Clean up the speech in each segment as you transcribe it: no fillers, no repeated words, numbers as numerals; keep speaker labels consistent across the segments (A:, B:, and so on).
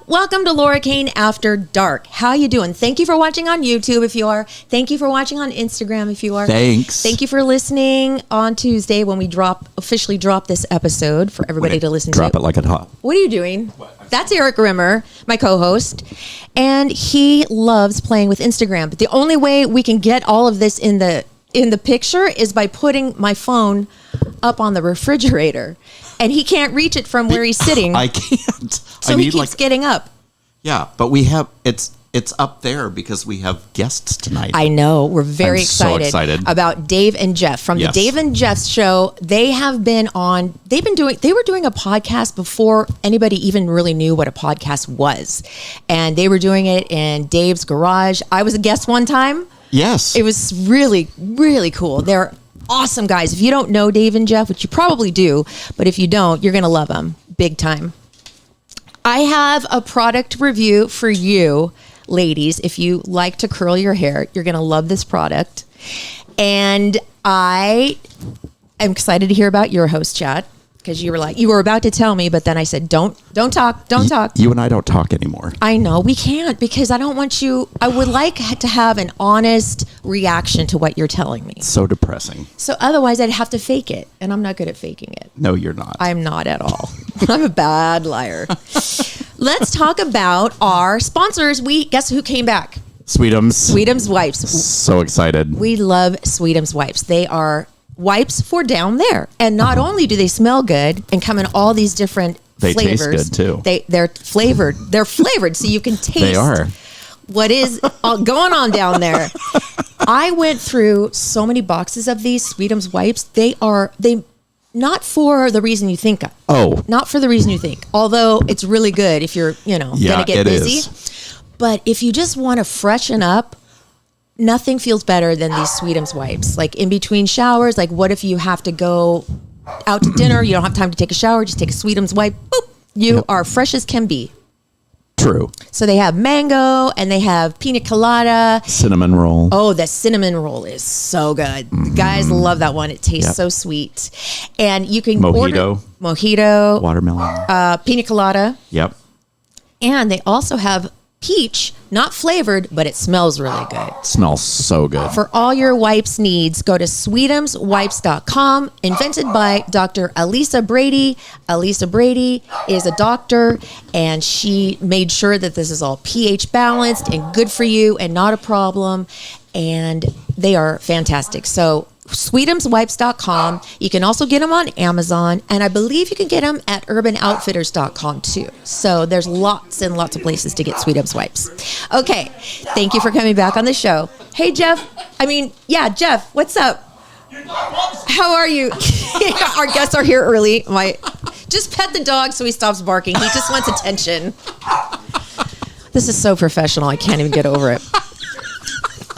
A: Welcome to Laura Kane After Dark. How you doing? Thank you for watching on YouTube if you are. Thank you for watching on Instagram if you are.
B: Thanks.
A: Thank you for listening on Tuesday when we officially drop this episode for everybody to listen to.
B: Drop it like it hot.
A: What are you doing? That's Erik Rimmer, my co-host, and he loves playing with Instagram. But the only way we can get all of this in the picture is by putting my phone up on the refrigerator. And he can't reach it from where he's sitting.
B: I can't.
A: So he keeps getting up.
B: Yeah, but we have it's up there because we have guests tonight.
A: I know. We're very
B: so excited
A: about Dave and Jeff from the Dave and Jeff show. They were doing a podcast before anybody even really knew what a podcast was. And they were doing it in Dave's garage. I was a guest one time.
B: Yes.
A: It was really, really cool. They're awesome guys. If you don't know Dave and Jeff, which you probably do, but if you don't, you're going to love them big time. I have a product review for you, ladies. If you like to curl your hair, you're going to love this product. And I am excited to hear about your host chat because you were about to tell me, but then I said, don't talk.
B: You and I don't talk anymore.
A: I know we can't because I don't want you. I would like to have an honest reaction to what you're telling me.
B: So depressing.
A: So otherwise I'd have to fake it. And I'm not good at faking it.
B: No, you're not.
A: I'm not at all. I'm a bad liar. Let's talk about our sponsors. Guess who came back? Sweetums Wipes.
B: So excited.
A: We love Sweetums Wipes. They are wipes for down there. And not only do they smell good and come in all these different flavors.
B: They taste good too.
A: They're flavored. They're flavored so you can taste
B: they are.
A: what is going on down there. I went through so many boxes of these Sweetums Wipes. They not for the reason you think. Not for the reason you think. Although it's really good if you're, going to get busy. But if you just want to freshen up, nothing feels better than these Sweetums Wipes. Like in between showers, like what if you have to go out to dinner, you don't have time to take a shower, just take a Sweetums wipe, boop, you are fresh as can be.
B: True.
A: So they have mango and they have pina colada.
B: Cinnamon roll.
A: Oh, the cinnamon roll is so good. Mm-hmm. Guys love that one. It tastes so sweet. And you can order mojito,
B: watermelon,
A: pina colada.
B: Yep.
A: And they also have peach, not flavored, but it smells really good.
B: Smells so good.
A: For all your wipes needs, go to sweetumswipes.com, invented by Dr. Elisa Brady. Elisa Brady is a doctor, and she made sure that this is all pH balanced and good for you and not a problem. And they are fantastic. So sweetumswipes.com. You can also get them on Amazon, and I believe you can get them at urbanoutfitters.com too. So there's lots and lots of places to get Sweetums wipes. Okay, thank you for coming back on the show. Hey, Jeff. Jeff, what's up? How are you? Our guests are here early. Just pet the dog so he stops barking. He just wants attention. This is so professional. I can't even get over it.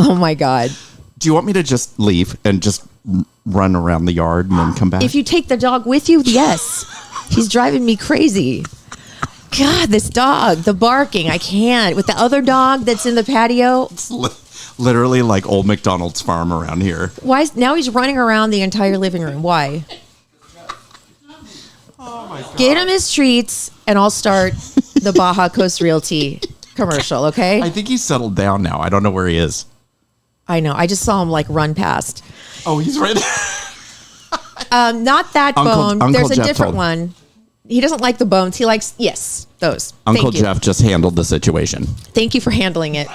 A: Oh, my God.
B: Do you want me to just leave and just run around the yard and then come back?
A: If you take the dog with you, yes. He's driving me crazy. God, this dog, the barking, I can't. With the other dog that's in the patio.
B: It's literally like old McDonald's farm around here.
A: Now he's running around the entire living room. Why?
B: Oh my God.
A: Get him his treats and I'll start the Baja Coast Realty commercial, okay?
B: I think he's settled down now. I don't know where he is.
A: I know. I just saw him run past.
B: Oh, he's right
A: there. Not that bone.
B: Uncle
A: There's a
B: Jeff
A: different one. He doesn't like the bones. He likes, those.
B: Uncle Jeff just handled the situation.
A: Thank you for handling it.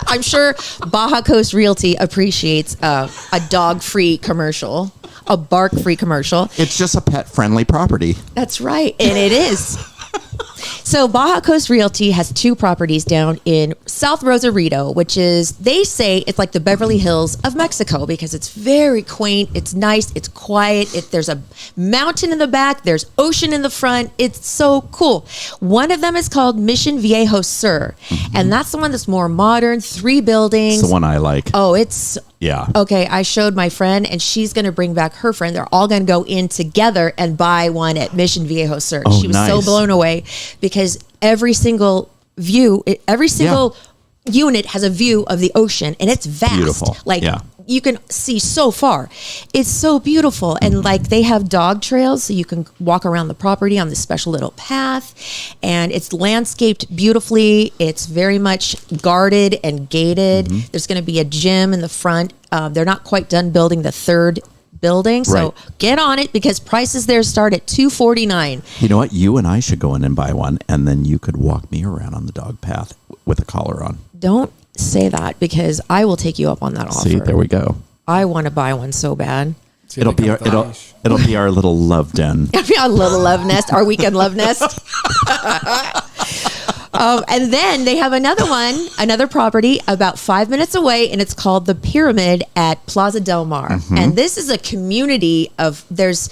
A: I'm sure Baja Coast Realty appreciates a dog-free commercial, a bark-free commercial.
B: It's just a pet-friendly property.
A: That's right. And it is. So Baja Coast Realty has two properties down in South Rosarito, which is, they say it's like the Beverly Hills of Mexico because it's very quaint, it's nice, it's quiet, there's a mountain in the back, there's ocean in the front, it's so cool. One of them is called Mission Viejo Sur, and that's the one that's more modern, 3 buildings.
B: It's the one I like.
A: Oh, it's...
B: Yeah.
A: Okay, I showed my friend, and she's going to bring back her friend. They're all going to go in together and buy one at Mission Viejo Sur.
B: Oh,
A: she was so blown away because every single unit has a view of the ocean, and it's vast.
B: Beautiful.
A: you can see so far. It's so beautiful. And like they have dog trails, so you can walk around the property on this special little path. And it's landscaped beautifully. It's very much guarded and gated. There's going to be a gym in the front. They're not quite done building the third building, so get on it because prices there start at $249.
B: You know what? You and I should go in and buy one, and then you could walk me around on the dog path with a collar on.
A: Don't say that because I will take you up on that offer.
B: See, there we go.
A: I want to buy one so bad.
B: It'll be our little love den.
A: It'll be our little love nest, our weekend love nest. And then they have another property about 5 minutes away, and it's called the Pyramid at Plaza Del Mar. And this is a community there's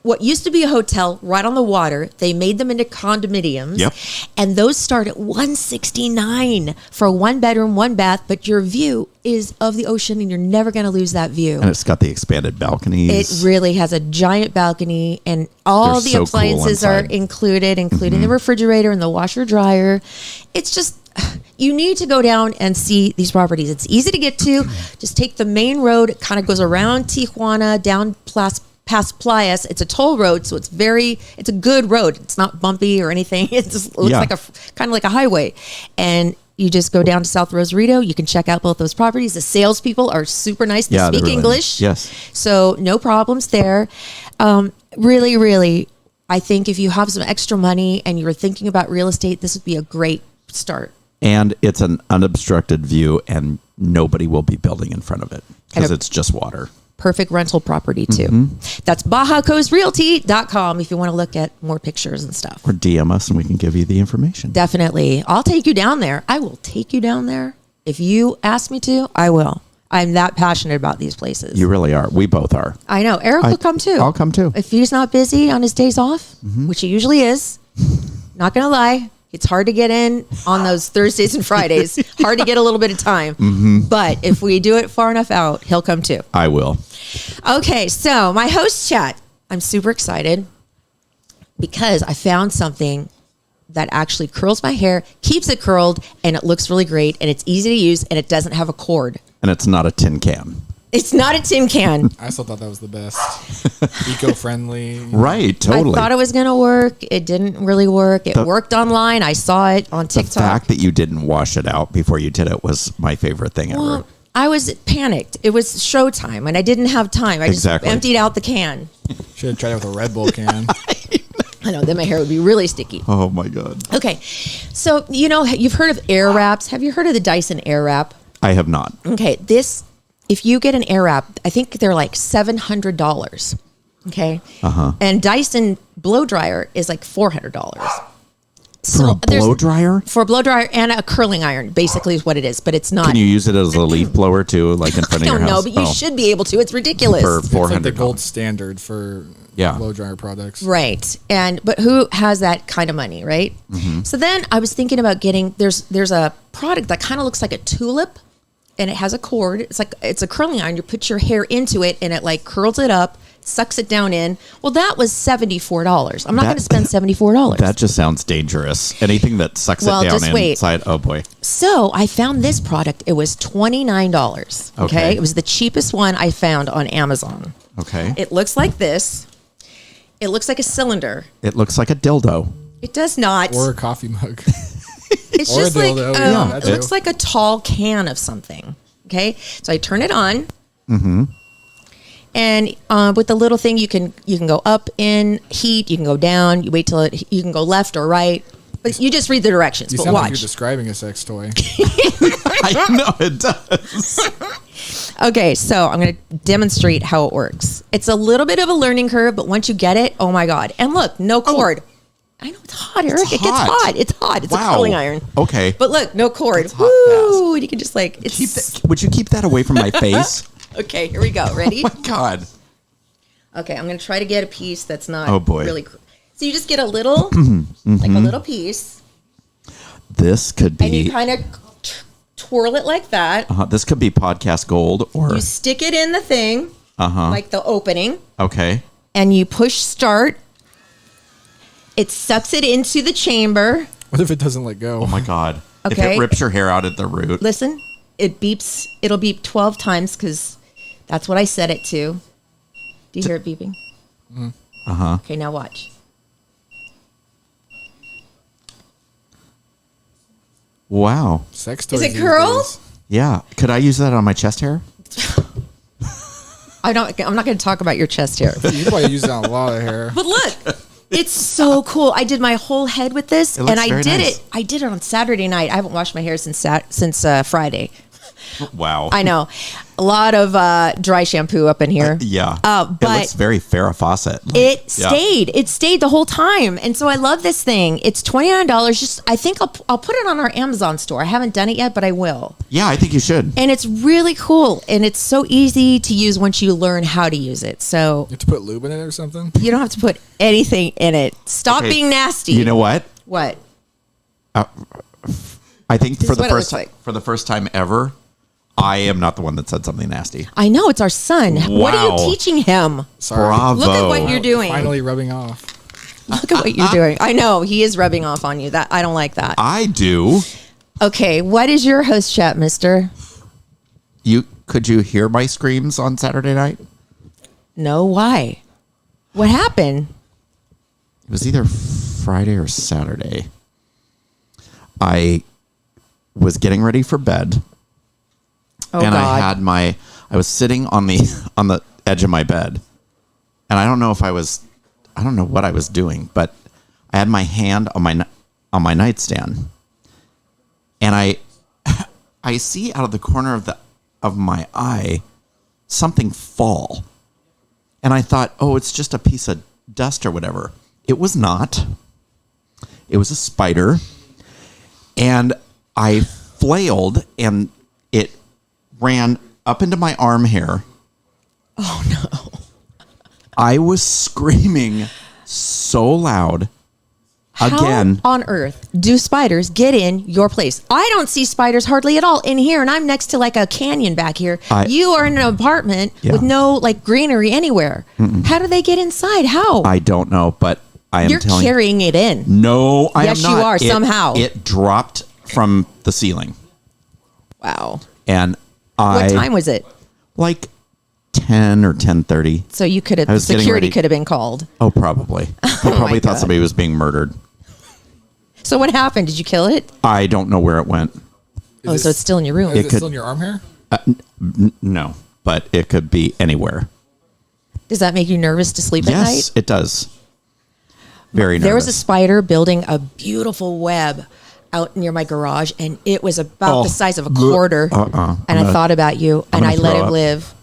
A: what used to be a hotel right on the water. They made them into condominiums, and those start at $169 for a 1-bedroom, 1-bath. But your view is of the ocean, and you're never going to lose that view.
B: And it's got the expanded balconies.
A: It really has a giant balcony, and all the appliances are included, including the refrigerator and the washer dryer. It's just, you need to go down and see these properties. It's easy to get to. Just take the main road. It kind of goes around Tijuana, down past Playas. It's a toll road, so it's a good road. It's not bumpy or anything. It just looks like kind of like a highway. And you just go down to South Rosarito. You can check out both those properties. The salespeople are super nice. They speak English.
B: Yes.
A: So no problems there. Really, really, I think if you have some extra money and you're thinking about real estate, this would be a great start. And
B: it's an unobstructed view, and nobody will be building in front of it because it's just water.
A: Perfect rental property too. That's BajaCoastRealty.com if you want to look at more pictures and stuff.
B: Or DM us and we can give you the information.
A: Definitely. I'll take you down there. I will take you down there. If you ask me to, I will. I'm that passionate about these places.
B: You really are. We both are.
A: I know. Erik will come too.
B: I'll come too.
A: If he's not busy on his days off, which he usually is, not going to lie. It's hard to get in on those Thursdays and Fridays. Hard to get a little bit of time. But if we do it far enough out, he'll come too.
B: I will.
A: Okay, so my host chat. I'm super excited because I found something that actually curls my hair, keeps it curled, and it looks really great, and it's easy to use, and it doesn't have a cord.
B: And it's not a tin can.
A: It's not a tin can.
C: I still thought that was the best. Eco-friendly.
B: Right, totally.
A: I thought it was going to work. It didn't really work. It worked online. I saw it on TikTok.
B: The fact that you didn't wash it out before you did it was my favorite thing ever.
A: I was panicked. It was showtime, and I didn't have time. I just emptied out the can.
C: Should have tried it with a Red Bull can.
A: I know, then my hair would be really sticky.
B: Oh, my God.
A: Okay, so, you've heard of air wraps. Have you heard of the Dyson air wrap?
B: I have not.
A: Okay, if you get an air wrap, I think they're like $700. Okay. And Dyson blow dryer is like $400.
B: For a blow dryer?
A: For a blow dryer and a curling iron, basically is what it is, but it's not.
B: Can you use it as a leaf blower too, like in front of your house?
A: I don't know, but you should be able to. It's ridiculous.
B: For $400.
C: It's like the gold standard for blow dryer products.
A: Right. But who has that kind of money, right? So then I was thinking about getting, there's a product that kind of looks like a tulip. And it has a cord. It's a curling iron. You put your hair into it, and it like curls it up, sucks it down in. Well, that was $74. I'm not going to spend $74.
B: That just sounds dangerous. Anything that sucks it down inside. Oh boy.
A: So I found this product. It was $29. Okay. It was the cheapest one I found on Amazon.
B: Okay.
A: It looks like this. It looks like a cylinder.
B: It looks like a dildo.
A: It does not.
C: Or a coffee mug.
A: It's
C: or
A: just
C: a
A: like
C: dildo.
A: it looks like a tall can of something. Okay, so I turn it on, and with the little thing, you can go up in heat. You can go down. You wait till you can go left or right, but you just read the directions.
C: You
A: but
C: sound
A: watch.
C: like you're describing a sex toy.
B: I know it does.
A: Okay, so I'm going to demonstrate how it works. It's a little bit of a learning curve, but once you get it, oh my God! And look, no cord. I know it's hot, Erik. It gets hot. It's hot. It's a curling iron.
B: Okay.
A: But look, no cord.
B: It's hot fast.
A: You can just like...
B: Would you keep that away from my face?
A: Okay, here we go. Ready?
B: Oh, my God.
A: Okay, I'm going to try to get a piece that's not really... So you just get a little, like a little piece.
B: This could be...
A: And you kind of twirl it like that.
B: This could be podcast gold or...
A: You stick it in the thing, like the opening.
B: Okay.
A: And you push start. It sucks it into the chamber.
C: What if it doesn't let go?
B: Oh my God.
A: Okay.
B: If it rips your hair out at the root.
A: Listen, it beeps. It'll beep 12 times because that's what I set it to. Do you hear it beeping?
B: Uh-huh.
A: Okay, now watch.
B: Wow.
C: Sex toys.
A: Is it
C: these
A: curl?
C: days.
B: Yeah. Could I use that on my chest hair?
A: I'm not going to talk about your chest hair.
C: You probably use it on a lot of hair.
A: But look, it's so cool. I did my whole head with this, and I did
B: nice.
A: it. I did it on Saturday night. I haven't washed my hair since Friday.
B: Wow.
A: I know, a lot of dry shampoo up in here.
B: Yeah.
A: But
B: it looks very Farrah Fawcett.
A: It stayed the whole time, and so I love this thing. It's $29. Just I think I'll put it on our Amazon store. I haven't done it yet, but I will.
B: Yeah, I think you should.
A: And it's really cool, and it's so easy to use once you learn how to use it. So
C: You have to put lube in it or something?
A: you don't have to put anything in it. Stop
B: Okay,
A: being nasty.
B: You know what?
A: What?
B: I think
A: This
B: for
A: is
B: the
A: what it looks like.
B: for the first time ever, I am not the one that said something nasty.
A: I know, it's our son. What are
B: Wow.
A: you teaching him?
C: Sorry.
B: Bravo.
A: Look at what you're doing.
C: Finally rubbing off.
A: Look at what you're doing. I know he is rubbing off on you. That I don't like that.
B: I do.
A: Okay, what is your host chat, mister?
B: Could you hear my screams on Saturday night?
A: No, why? What happened?
B: It was either Friday or Saturday. I was getting ready for bed.
A: Oh,
B: and
A: God.
B: I was sitting on the edge of my bed, and I don't know what I was doing, but I had my hand on my nightstand, and I see out of the corner of my eye something fall, and I thought, oh, it's just a piece of dust or whatever. It was not. It was a spider, and I flailed, and it ran up into my arm hair.
A: Oh, no.
B: I was screaming so loud.
A: How
B: Again.
A: on earth do spiders get in your place? I don't see spiders hardly at all in here, and I'm next to like a canyon back here. You are in an apartment with no like greenery anywhere. How do they get inside? How?
B: I don't know, but I am
A: You're
B: telling
A: carrying it in.
B: No, I am
A: Yes, you
B: not.
A: are, somehow.
B: It dropped from the ceiling.
A: Wow.
B: And
A: What time was it?
B: Like 10 or 10:30.
A: So you could have,
B: I was getting
A: security
B: ready.
A: could have been called.
B: Oh, probably. They probably thought
A: God.
B: somebody was being murdered.
A: So what happened? Did you kill it?
B: I don't know where it went.
A: Oh, so it's still in your room.
C: Is it
B: could-
C: still in your arm hair?
B: No, but it could be anywhere.
A: Does that make you nervous to sleep at
B: Yes,
A: night?
B: it does. Very nervous.
A: There was a spider building a beautiful web out near my garage, and it was about the size of a quarter. And I thought about you, and I let him live.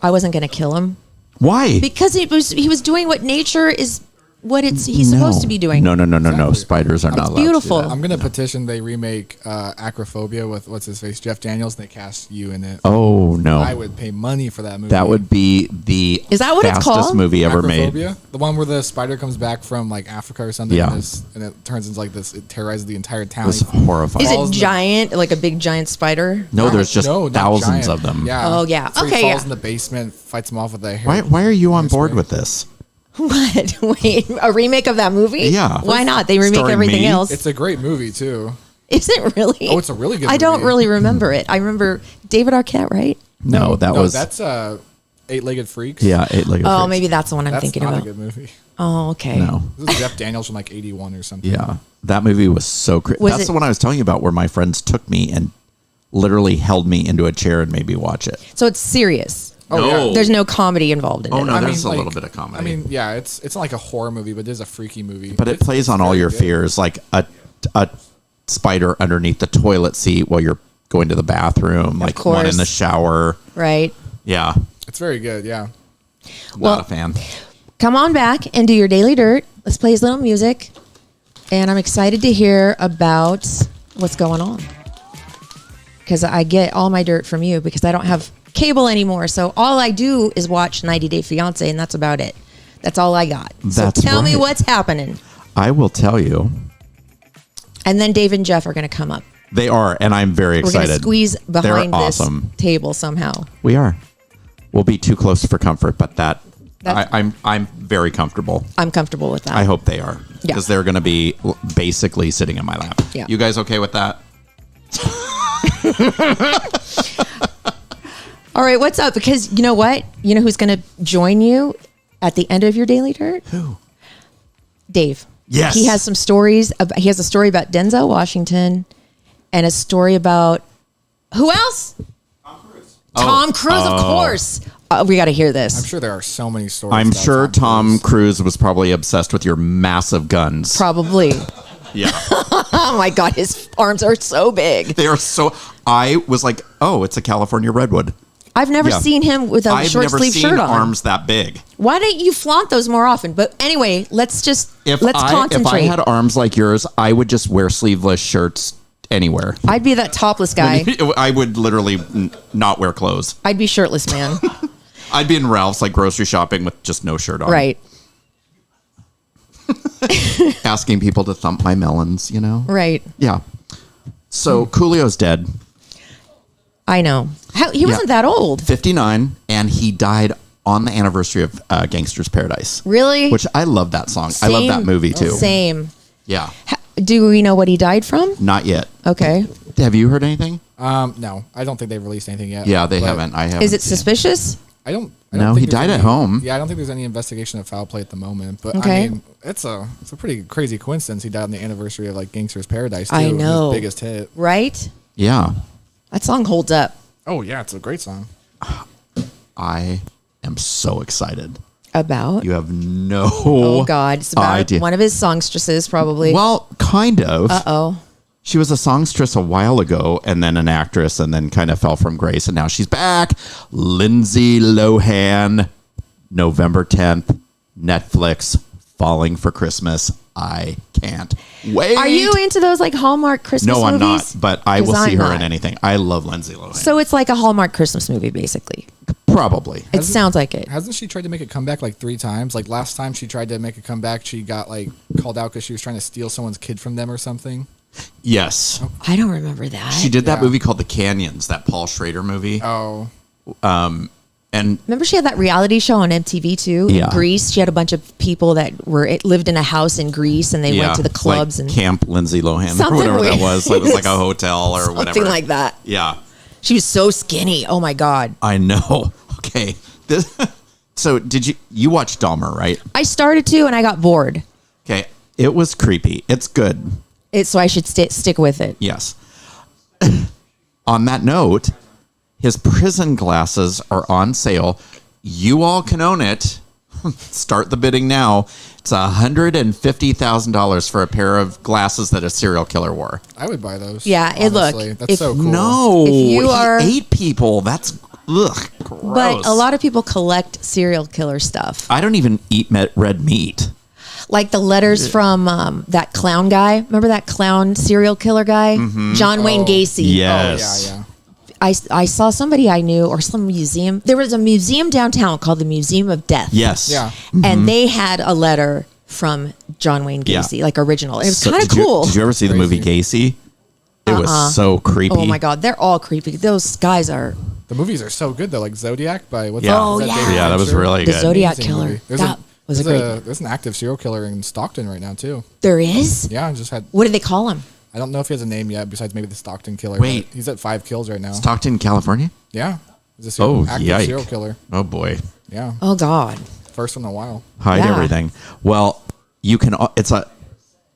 A: I wasn't going to kill him
B: Why?
A: because he was doing what nature is, what he's supposed to be doing.
B: No.
C: Exactly.
B: Spiders are not allowed
A: beautiful.
B: to do that.
C: I'm going to petition they remake Acrophobia with, what's his face, Jeff Daniels, and they cast you in it.
B: Oh, no.
C: I would pay money for that movie.
B: That would be the
A: Is that what it's
B: fastest
A: called?
B: movie ever made.
C: Acrophobia? The one where the spider comes back from like Africa or something,
B: Yeah.
C: and it turns into like this, it terrorizes the entire town.
B: It was horrifying.
A: Is it
C: Falls in the-
A: giant, like a big giant spider?
B: No, there's just
C: No, not
B: thousands
C: giant.
B: of them.
C: Yeah.
A: Oh, yeah.
C: So
A: Okay,
C: he falls
A: yeah.
C: in the basement, fights him off with a hair.
B: Why are you on
C: hairspray.
B: board with this?
A: What? Wait, a remake of that movie?
B: Yeah.
A: Why not? They remake
B: Starring
A: everything
B: me?
A: else.
C: It's a great movie too.
A: Is it really?
C: Oh, it's a really good
A: I don't
C: movie.
A: really remember it. I remember David Arquette, right?
B: No, that was
C: that's Eight-Legged Freaks.
B: yeah, Eight-Legged
A: Oh,
B: Freaks.
A: maybe that's the one I'm
C: That's
A: thinking
C: not
A: about.
C: a good movie.
A: Oh, okay.
B: No.
C: This is Jeff Daniels from like 81 or something.
B: Yeah, that movie was so crazy.
A: Was
B: That's
A: it-
B: the one I was telling you about, where my friends took me and literally held me into a chair and made me watch it.
A: So it's serious.
C: Oh,
B: No.
C: yeah.
A: There's no comedy involved in
B: Oh
A: it.
B: no,
C: I
B: there's
C: mean,
B: a
C: like-
B: little bit of comedy.
C: I mean, yeah, it's not like a horror movie, but it is a freaky movie.
B: but it
C: It's-
B: plays
C: it's
B: on all
C: very
B: your
C: good.
B: fears, like a spider underneath the toilet seat while you're going to the bathroom, like one in
A: course.
B: the shower.
A: Right?
B: Yeah,
C: It's very good. Yeah.
B: not a fan.
A: Come on back and do your daily dirt. Let's play his little music. And I'm excited to hear about what's going on. Because I get all my dirt from you because I don't have cable anymore. So all I do is watch 90 Day Fiancé, and that's about it. That's all I got.
B: That's
A: so tell me
B: right.
A: what's happening.
B: I will tell you.
A: And then Dave and Jeff are going to come up.
B: They are, and I'm very
A: We're going
B: excited.
A: to squeeze
B: They're
A: behind this
B: awesome.
A: table somehow.
B: We are. We'll be too close for comfort, but
A: That's-
B: I'm very comfortable.
A: I'm comfortable with that.
B: I hope they are,
A: Yeah.
B: because they're going to be basically sitting in my lap.
A: Yeah.
B: You guys okay with that?
A: All right, what's up? Because you know what? You know who's going to join you at the end of your Daily Dirt?
B: Who?
A: Dave.
B: Yes.
A: He has some stories. He has a story about Denzel Washington and a story about who else? Tom Cruise, of course. We got to hear this.
C: I'm sure there are so many stories.
B: I'm
C: about
B: sure Tom
C: Cruise.
B: Cruise was probably obsessed with your massive guns.
A: Probably.
B: Yeah.
A: Oh my God, his arms are so big.
B: They are so. I was like, oh, it's a California redwood.
A: I've never
B: Yeah.
A: seen him with a
B: I've
A: short
B: never
A: sleeve
B: seen
A: shirt on.
B: arms that big.
A: Why don't you flaunt those more often? But anyway, let's concentrate.
B: If I had arms like yours, I would just wear sleeveless shirts anywhere.
A: I'd be that topless guy.
B: I would literally not wear clothes.
A: I'd be shirtless, man.
B: I'd be in Ralph's like grocery shopping with just no shirt on.
A: Right.
B: Asking people to thump my melons, you know?
A: Right.
B: Yeah. So Coolio's dead.
A: I know. He wasn't that old.
B: 59, and he died on the anniversary of Gangster's Paradise.
A: Really?
B: Which I love that song. I love that movie too.
A: Same.
B: Yeah.
A: Do we know what he died from?
B: Not yet.
A: Okay.
B: Have you heard anything?
C: No, I don't think they've released anything yet.
B: Yeah, they
C: but
B: haven't. I haven't.
A: Is it
B: seen
A: suspicious?
C: I don't
B: No,
C: think
B: he
C: there's
B: died at
C: any-
B: home.
C: Yeah, I don't think there's any investigation of foul play at the moment. But
A: Okay.
C: I mean, it's a pretty crazy coincidence. He died on the anniversary of like Gangster's Paradise. Too,
A: I know.
C: his biggest hit.
A: Right?
B: Yeah.
A: That song holds up.
C: Oh yeah, it's a great song.
B: I am so excited.
A: About?
B: You have no
A: Oh, God. It's about
B: idea.
A: one of his songstresses, probably.
B: Well, kind of.
A: Uh-oh.
B: She was a songstress a while ago and then an actress and then kind of fell from grace. And now she's back. Lindsay Lohan, November 10th, Netflix, Falling for Christmas. I can't wait.
A: Are you into those like Hallmark Christmas
B: No,
A: movies?
B: I'm not, but I
A: 'Cause
B: will see
A: I'm
B: her
A: not.
B: in anything. I love Lindsay Lohan.
A: So it's like a Hallmark Christmas movie, basically.
B: Probably.
A: It sounds like it.
C: Hasn't she tried to make a comeback like 3 times? Like last time she tried to make a comeback, she got like called out because she was trying to steal someone's kid from them or something.
B: Yes.
A: I don't remember that.
B: She did that
C: Yeah.
B: movie called The Canyons, that Paul Schrader movie.
C: Oh,
B: And
A: Remember she had that reality show on MTV too?
B: Yeah.
A: In Greece. She had a bunch of people that lived in a house in Greece and they went to the clubs
B: like
A: and
B: Camp Lindsay Lohan or
A: Something
B: whatever that
A: weird.
B: was. It was like a hotel or whatever.
A: something like that.
B: Yeah.
A: She was so skinny. Oh my God.
B: I know. Okay. So did you watched Dahmer, right?
A: I started to and I got bored.
B: Okay. It was creepy. It's good.
A: So I should stick with it.
B: Yes. On that note, his prison glasses are on sale. You all can own it. Start the bidding now. It's $150,000 for a pair of glasses that a serial killer wore.
C: I would buy those.
A: Yeah,
C: honestly. That's
A: if-
C: so cool.
B: No,
A: If you are-
B: he ate people. That's gross.
A: But a lot of people collect serial killer stuff.
B: I don't even eat red meat.
A: Like the letters from that clown guy. Remember that clown serial killer guy? John Wayne Gacy.
B: Yes.
C: Oh, yeah.
A: I saw somebody I knew or some museum. There was a museum downtown called the Museum of Death.
B: Yes.
C: Yeah.
A: And they had a letter from John Wayne Gacy,
B: Yeah.
A: like original. It was
B: So
A: kind of
B: did you-
A: cool.
B: Did you ever see the movie Gacy? It was so creepy.
A: Oh my God, they're all creepy. Those guys are
C: The movies are so good though, like Zodiac by what's
B: Yeah.
C: that?
A: Oh,
C: Is that
A: yeah.
C: David
B: Yeah, that was
C: Fincher?
B: really
A: the
B: good.
A: Zodiac
C: Amazing
A: Killer.
C: movie.
A: That was a great.
C: There's an active serial killer in Stockton right now too.
A: There is.
C: Yeah, I just had.
A: What did they call him?
C: I don't know if he has a name yet, besides maybe the Stockton Killer.
B: Wait.
C: but he's at 5 kills right now.
B: Stockton, California?
C: Yeah, he's a
B: Oh,
C: active
B: yike.
C: serial killer.
B: Oh boy.
C: Yeah,
A: Oh God.
C: first in a while.
B: Hide
A: Yeah.
B: everything. Well, you can,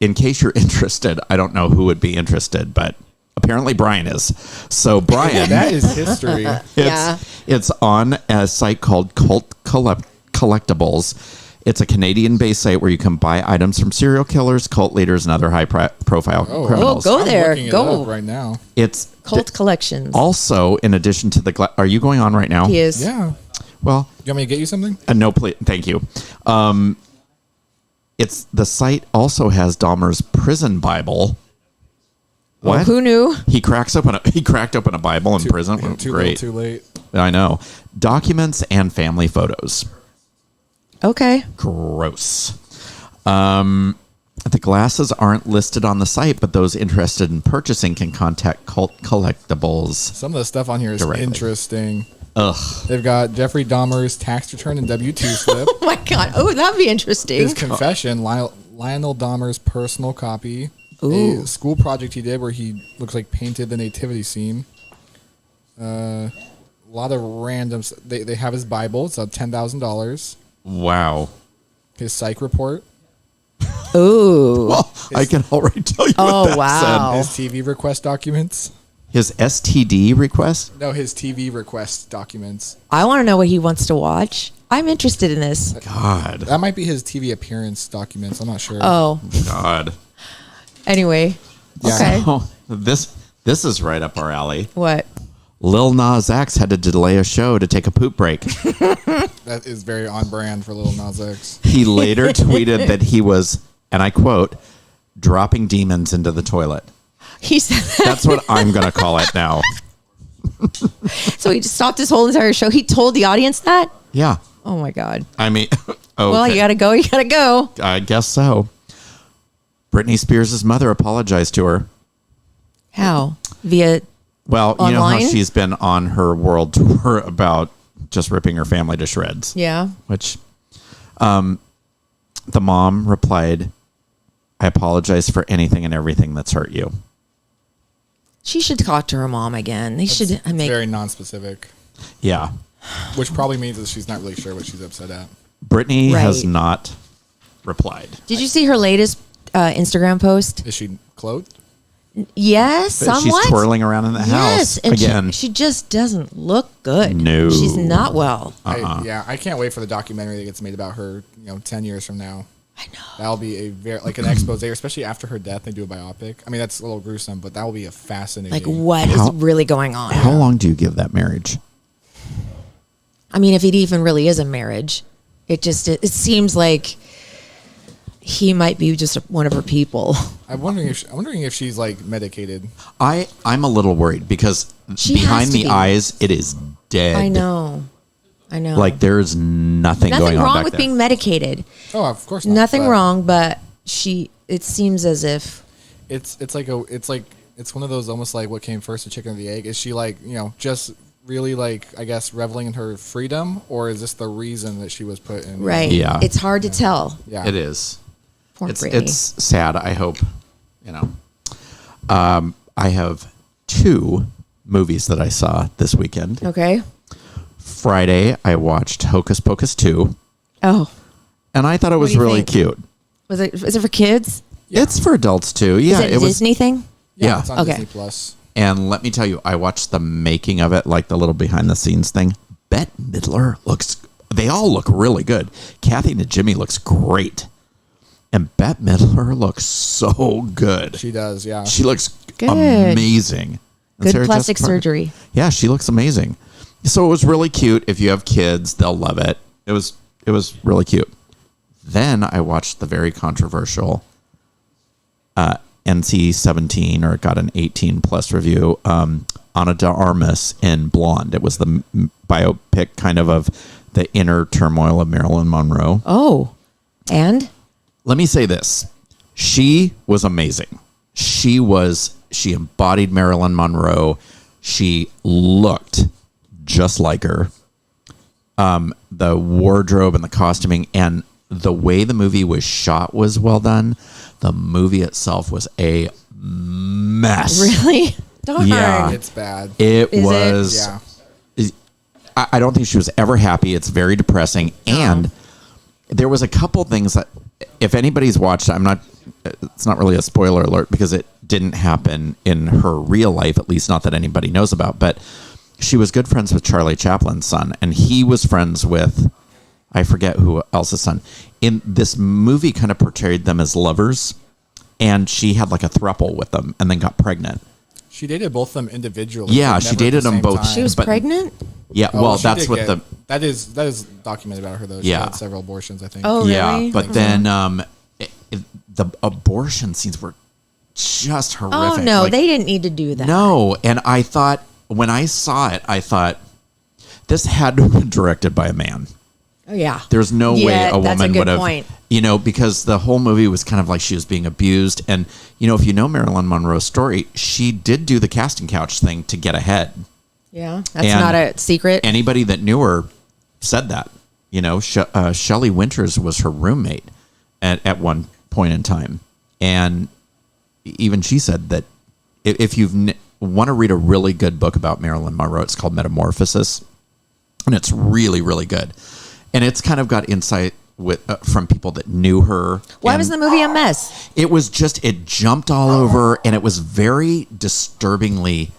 B: in case you're interested, I don't know who would be interested, but apparently Brian is. So Brian,
C: That is history.
A: Yeah.
B: it's on a site called Cult Collectibles. It's a Canadian-based site where you can buy items from serial killers, cult leaders, and other high-profile criminals.
A: go
C: I'm
A: there.
C: looking it
A: Go.
C: up right now.
B: It's
A: Cult collections.
B: also in addition to the. Are you going on right now?
A: He is.
C: Yeah.
B: Well,
C: You want me to get you something?
B: no, please, thank you. It's the site also has Dahmer's prison Bible. What?
A: Who knew?
B: He cracked open a Bible in prison.
C: Too
B: Great.
C: little, too late.
B: I know. Documents and family photos.
A: Okay.
B: Gross. The glasses aren't listed on the site, but those interested in purchasing can contact Cult Collectibles.
C: Some of the stuff on here is
B: Directly.
C: interesting.
B: Ugh.
C: They've got Jeffrey Dahmer's tax return and W-2 slip.
A: Oh my God. Oh, that'd be interesting.
C: His confession, Lionel Dahmer's personal copy.
A: Ooh.
C: A school project he did where he looks like painted the nativity scene. A lot of randoms. They have his Bible. It's $10,000.
B: Wow.
C: His psych report.
A: Ooh.
B: Well, I can already tell you
A: Oh,
B: what that
A: wow.
B: said.
C: His TV request documents.
B: His STD request?
C: No, his TV request documents.
A: I want to know what he wants to watch. I'm interested in this.
B: God.
C: That might be his TV appearance documents. I'm not sure.
A: Oh,
B: God.
A: anyway.
C: Yeah.
A: Okay.
B: So this is right up our alley.
A: What?
B: Lil Nas X had to delay a show to take a poop break.
C: That is very on brand for Lil Nas X.
B: He later tweeted that he was, and I quote, dropping demons into the toilet.
A: He said that.
B: That's what I'm going to call it now.
A: So he just stopped his whole entire show. He told the audience that?
B: Yeah.
A: Oh, my God.
B: I mean, okay.
A: Well, you got to go. You got to go.
B: I guess so. Britney Spears' mother apologized to her.
A: How? Via...
B: Well, you know
A: Online?
B: how she's been on her world tour about just ripping her family to shreds.
A: Yeah.
B: Which the mom replied, I apologize for anything and everything that's hurt you.
A: She should talk to her mom again. They should make...
C: Very non-specific,
B: Yeah.
C: which probably means that she's not really sure what she's upset at.
B: Britney has
A: Right.
B: not replied.
A: Did you see her latest Instagram post?
C: Is she clothed?
A: Yes,
B: But
A: somewhat.
B: she's twirling around in the
A: Yes,
B: house
A: and
B: again.
A: she just doesn't look good.
B: No.
A: She's not well.
C: I can't wait for the documentary that gets made about her. 10 years from now.
A: I know.
C: That'll be a very an expose, especially after her death. They do a biopic. I mean, that's a little gruesome, but that will be a fascinating.
A: Like, what is
B: How-
A: really going on?
B: How long do you give that marriage?
A: I mean, if it even really is a marriage, it seems like he might be just one of her people.
C: I'm wondering if she's like medicated.
B: I'm a little worried because
A: She
B: behind
A: has to
B: the
A: be.
B: eyes, it is dead.
A: I know.
B: Like there's nothing going
A: Nothing
B: on
A: wrong
B: back
A: with
B: there.
A: being medicated.
C: Oh, of course not.
A: Nothing
C: but
A: wrong, but it seems as if
C: It's one of those almost like what came first, the chicken or the egg. Is she just really I guess reveling in her freedom, or is this the reason that she was put in?
A: right.
B: Yeah.
A: It's hard to tell.
C: Yeah.
B: It is.
A: Poor
B: It's
A: Brady.
B: sad. I hope, I have 2 movies that I saw this weekend.
A: Okay.
B: Friday, I watched Hocus Pocus 2,
A: Oh,
B: and I thought it was
A: do you
B: really
A: think?
B: cute.
A: is it for kids?
C: Yeah.
B: It's for adults too. Yeah,
A: Is it a
B: was.
A: Disney thing?
B: Yeah.
C: It's on
A: Okay.
C: Disney Plus.
B: And let me tell you, I watched the making of it, like the little behind the scenes thing. Bette Midler they all look really good. Kathy and Jimmy looks great. And Bette Midler looks so good.
C: She does, yeah.
B: She looks
A: Good.
B: amazing. And
A: Good
B: Sarah
A: plastic
B: Jessica Parker-
A: surgery.
B: Yeah, she looks amazing. So it was really cute. If you have kids, they'll love it. It was really cute. Then I watched the very controversial NC-17, or it got an 18 plus review. Ana de Armas in Blonde. It was the biopic kind of the inner turmoil of Marilyn Monroe.
A: Oh, and
B: Let me say this. She was amazing. She embodied Marilyn Monroe. She looked just like her. The wardrobe and the costuming and the way the movie was shot was well done. The movie itself was a mess.
A: really, darn.
B: Yeah.
C: It's bad.
B: It
A: Is it?
B: was.
C: Yeah.
B: I don't think she was ever happy. It's very depressing. And there was a couple things that, if anybody's watched, it's not really a spoiler alert because it didn't happen in her real life, at least not that anybody knows about. But she was good friends with Charlie Chaplin's son, and he was friends with, I forget who else's son. In this movie, kind of portrayed them as lovers, and she had like a throuple with them, and then got pregnant.
C: She dated both of them individually.
B: Yeah,
C: but
B: she
C: never at
B: dated
C: the
B: them
C: same
B: both.
C: time.
A: She was
B: But-
A: pregnant.
B: Yeah,
C: Oh,
B: well,
C: she
B: that's
C: did
B: what
C: get- that is documented about her though. She
B: Yeah.
C: had several abortions, I think.
A: Oh,
B: Yeah,
A: really?
B: but then the abortion scenes were just horrific.
A: Oh no,
B: Like,
A: they didn't need to do that.
B: No, and I thought when I saw it, I thought this had to have been directed by a man.
A: Oh yeah.
B: There's no way
A: Yeah,
B: a
A: that's a
B: woman
A: good
B: would have,
A: point.
B: because the whole movie was kind of like she was being abused. And, if you know Marilyn Monroe's story, she did do the casting couch thing to get ahead.
A: Yeah, that's
B: And
A: not a secret.
B: Anybody that knew her said that. Shelley Winters was her roommate at one point in time. And even she said that if you've want to read a really good book about Marilyn Monroe, it's called Metamorphosis, and it's really, really good. And it's kind of got insight from people that knew her.
A: Why was the movie a mess?
B: It was just, it jumped all over, and it was very disturbingly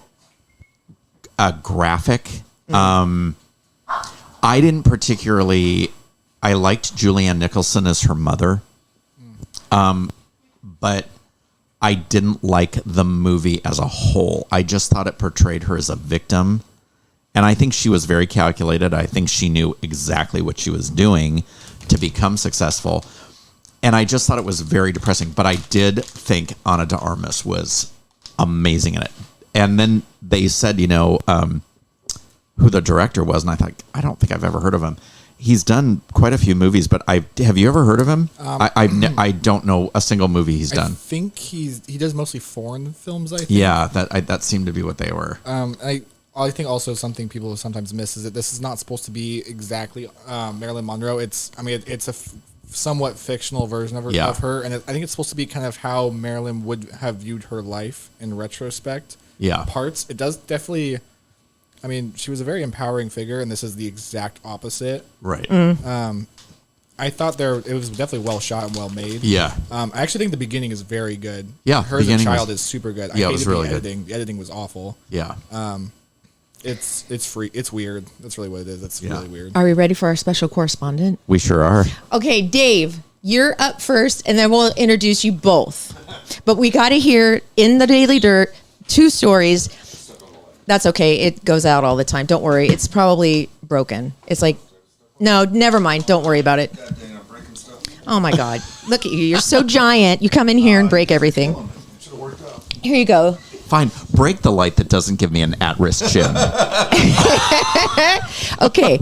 B: graphic. I didn't particularly, I liked Julianne Nicholson as her mother, but I didn't like the movie as a whole. I just thought it portrayed her as a victim. And I think she was very calculated. I think she knew exactly what she was doing to become successful. And I just thought it was very depressing. But I did think Ana de Armas was amazing in it. And then they said, who the director was. And I thought, I don't think I've ever heard of him. He's done quite a few movies, but have you ever heard of him? I don't know a single movie he's done.
C: I think he does mostly foreign films, I think.
B: Yeah, that seemed to be what they were.
C: I think also something people sometimes miss is that this is not supposed to be exactly Marilyn Monroe. It's a somewhat fictional version of her, and I think it's supposed to be kind of how Marilyn would have viewed her life in retrospect.
B: Yeah.
C: Parts. It does definitely... I mean, she was a very empowering figure, and this is the exact opposite.
B: Right.
C: I thought it was definitely well shot and well made.
B: Yeah.
C: I actually think the beginning is very good.
B: Yeah.
C: Her as a child is super good.
B: Yeah, it was really good.
C: The editing was awful.
B: Yeah.
C: It's free. It's weird. That's really what it is. It's really weird.
A: Are we ready for our special correspondent?
B: We sure are.
A: Okay, Dave, you're up first, and then we'll introduce you both. But we got to hear in the Daily Dirt 2 stories. That's okay. It goes out all the time. Don't worry. It's probably broken. It's like, no, never mind. Don't worry about it. Oh, my God. Look at you. You're so giant. You come in here and break everything. Here you go.
B: Fine. Break the light that doesn't give me an at-risk chin.
A: Okay.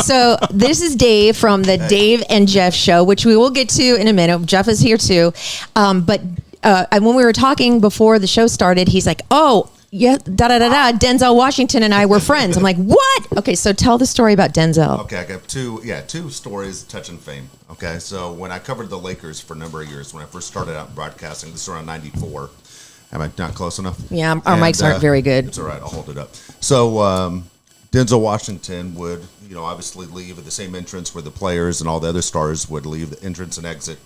A: So this is Dave from the Dave and Jeff show, which we will get to in a minute. Jeff is here, too. But when we were talking before the show started, he's like, oh, yeah, Denzel Washington and I were friends. I'm like, what? Okay, so tell the story about Denzel.
D: Okay, I got two stories touching fame. Okay, so when I covered the Lakers for a number of years, when I first started out broadcasting, this was around 94. Am I not close enough?
A: Yeah, our mics aren't very good.
D: It's all right, I'll hold it up. So Denzel Washington would, obviously leave at the same entrance where the players and all the other stars would leave the entrance and exit.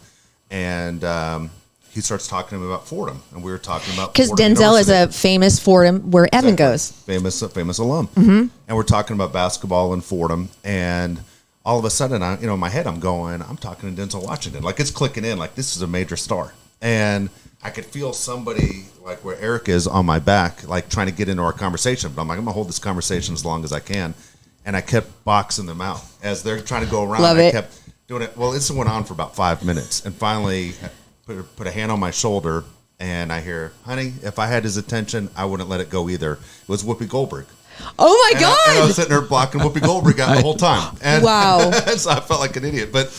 D: And he starts talking to me about Fordham, and we were talking about
A: because Denzel is a famous Fordham where Evan goes,
D: famous alum, and we're talking about basketball in Fordham, and all of a sudden, in my head, I'm talking to Denzel Washington, like it's clicking in, like this is a major star, and I could feel somebody like where Erik is on my back, like trying to get into our conversation, but I'm like, I'm gonna hold this conversation as long as I can, and I kept boxing them out as they're trying to go around. I kept doing it. Well, this went on for about 5 minutes, and finally. Put a hand on my shoulder, and I hear, honey, if I had his attention, I wouldn't let it go either. It was Whoopi Goldberg.
A: Oh, my God.
D: I was sitting there blocking Whoopi Goldberg out the whole time. And
A: wow.
D: So I felt like an idiot. But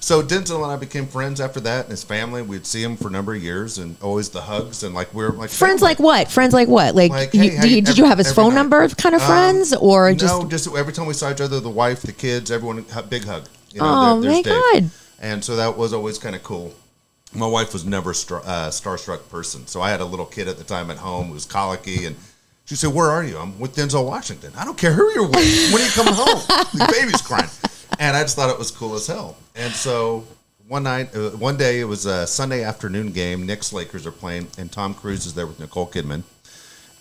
D: so Denzel and I became friends after that, and his family. We'd see him for a number of years, and always the hugs, and like we're like
A: friends. Like what? Friends like what? Like
D: hey,
A: did you have his phone number kind of friends, or just
D: no? Just every time we saw each other, the wife, the kids, everyone, big hug.
A: Oh my God!
D: And so that was always kind of cool. My wife was never a starstruck person, so I had a little kid at the time at home who was colicky, and she said, "Where are you?" "I'm with Denzel Washington." "I don't care who you're with. When are you coming home? The baby's crying." And I just thought it was cool as hell. And so one day, it was a Sunday afternoon game. Knicks Lakers are playing, and Tom Cruise is there with Nicole Kidman.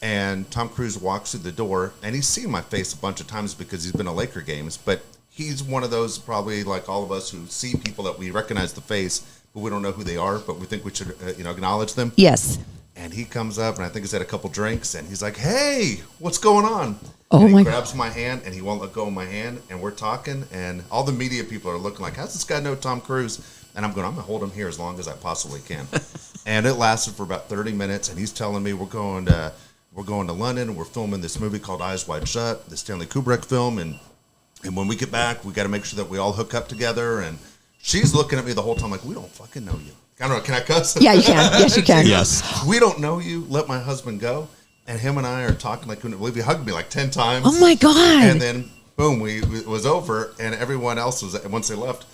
D: And Tom Cruise walks through the door, and he's seen my face a bunch of times because he's been to Laker games, but he's one of those, probably like all of us, who see people that we recognize the face, but we don't know who they are, but we think we should, acknowledge them.
A: Yes.
D: And he comes up, and I think he's had a couple drinks, and he's like, "Hey, what's going on?"
A: Oh,
D: and
A: he
D: grabs my hand, and he won't let go of my hand, and we're talking, and all the media people are looking like, "How's this guy know Tom Cruise?" And I'm going to hold him here as long as I possibly can. And it lasted for about 30 minutes, and he's telling me we're going to London, and we're filming this movie called Eyes Wide Shut, the Stanley Kubrick film, and when we get back, we got to make sure that we all hook up together. And she's looking at me the whole time like, "We don't fucking know you." I don't know. Can I cuss?
A: Yeah, you can. Yes, you can.
B: Yes.
D: "We don't know you. Let my husband go." And him and I are talking like, couldn't believe he hugged me like 10 times.
A: Oh my God.
D: And then boom, it was over, and everyone else was, once they left,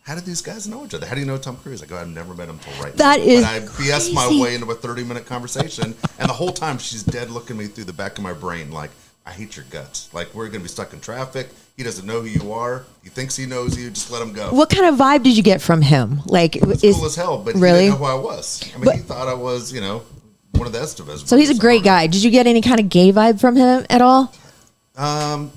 D: how did these guys know each other? How do you know Tom Cruise? I go, I've never met him till right
A: that
D: now.
A: Is
D: but I BS my way into a 30-minute conversation, and the whole time she's dead looking me through the back of my brain like, I hate your guts. Like, we're going to be stuck in traffic. He doesn't know who you are. He thinks he knows you. Just let him go.
A: What kind of vibe did you get from him? Like,
D: it's cool as hell, but
A: really?
D: He didn't know who I was. I mean, he thought I was, one of the Estevez.
A: So he's a great guy. Did you get any kind of gay vibe from him at all?
D: No.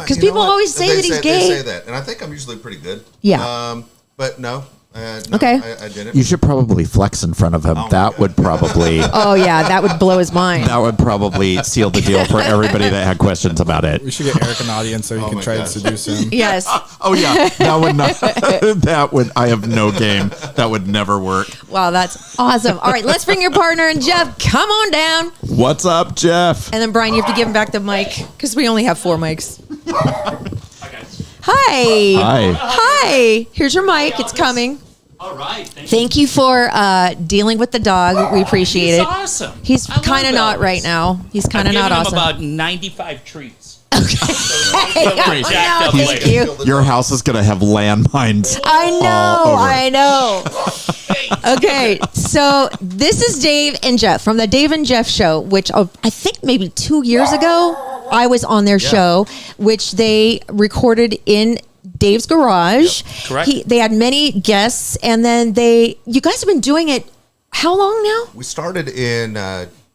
A: Because people always say that he's gay.
D: They say that, and I think I'm usually pretty good.
A: Yeah.
D: But no. No,
A: okay.
D: I didn't.
B: You should probably flex in front of him. That would probably.
A: Oh yeah, that would blow his mind.
B: That would probably seal the deal for everybody that had questions about it.
C: We should get Erik an audience so he can try to seduce him.
A: Yes.
B: Oh yeah, that would not. That would. I have no game. That would never work.
A: Wow, that's awesome. All right, let's bring your partner and Jeff. Come on down.
B: What's up, Jeff?
A: And then Brian, you have to give him back the mic because we only have 4 mics. Hi.
B: Hi.
A: Hi. Here's your mic. It's coming.
E: All right.
A: Thank you for dealing with the dog. We appreciate it.
E: Awesome.
A: He's kind of not right now. He's kind of not awesome.
E: I've given him about 95 treats.
A: Okay.
B: Thank
A: you.
B: Your house is going to have landmines.
A: I know. Okay, so this is Dave and Jeff from the Dave and Jeff show, which I think maybe 2 years ago I was on their show, which they recorded in Dave's garage.
E: Yep, correct.
A: They had many guests, and then you guys have been doing it how long now?
D: We started in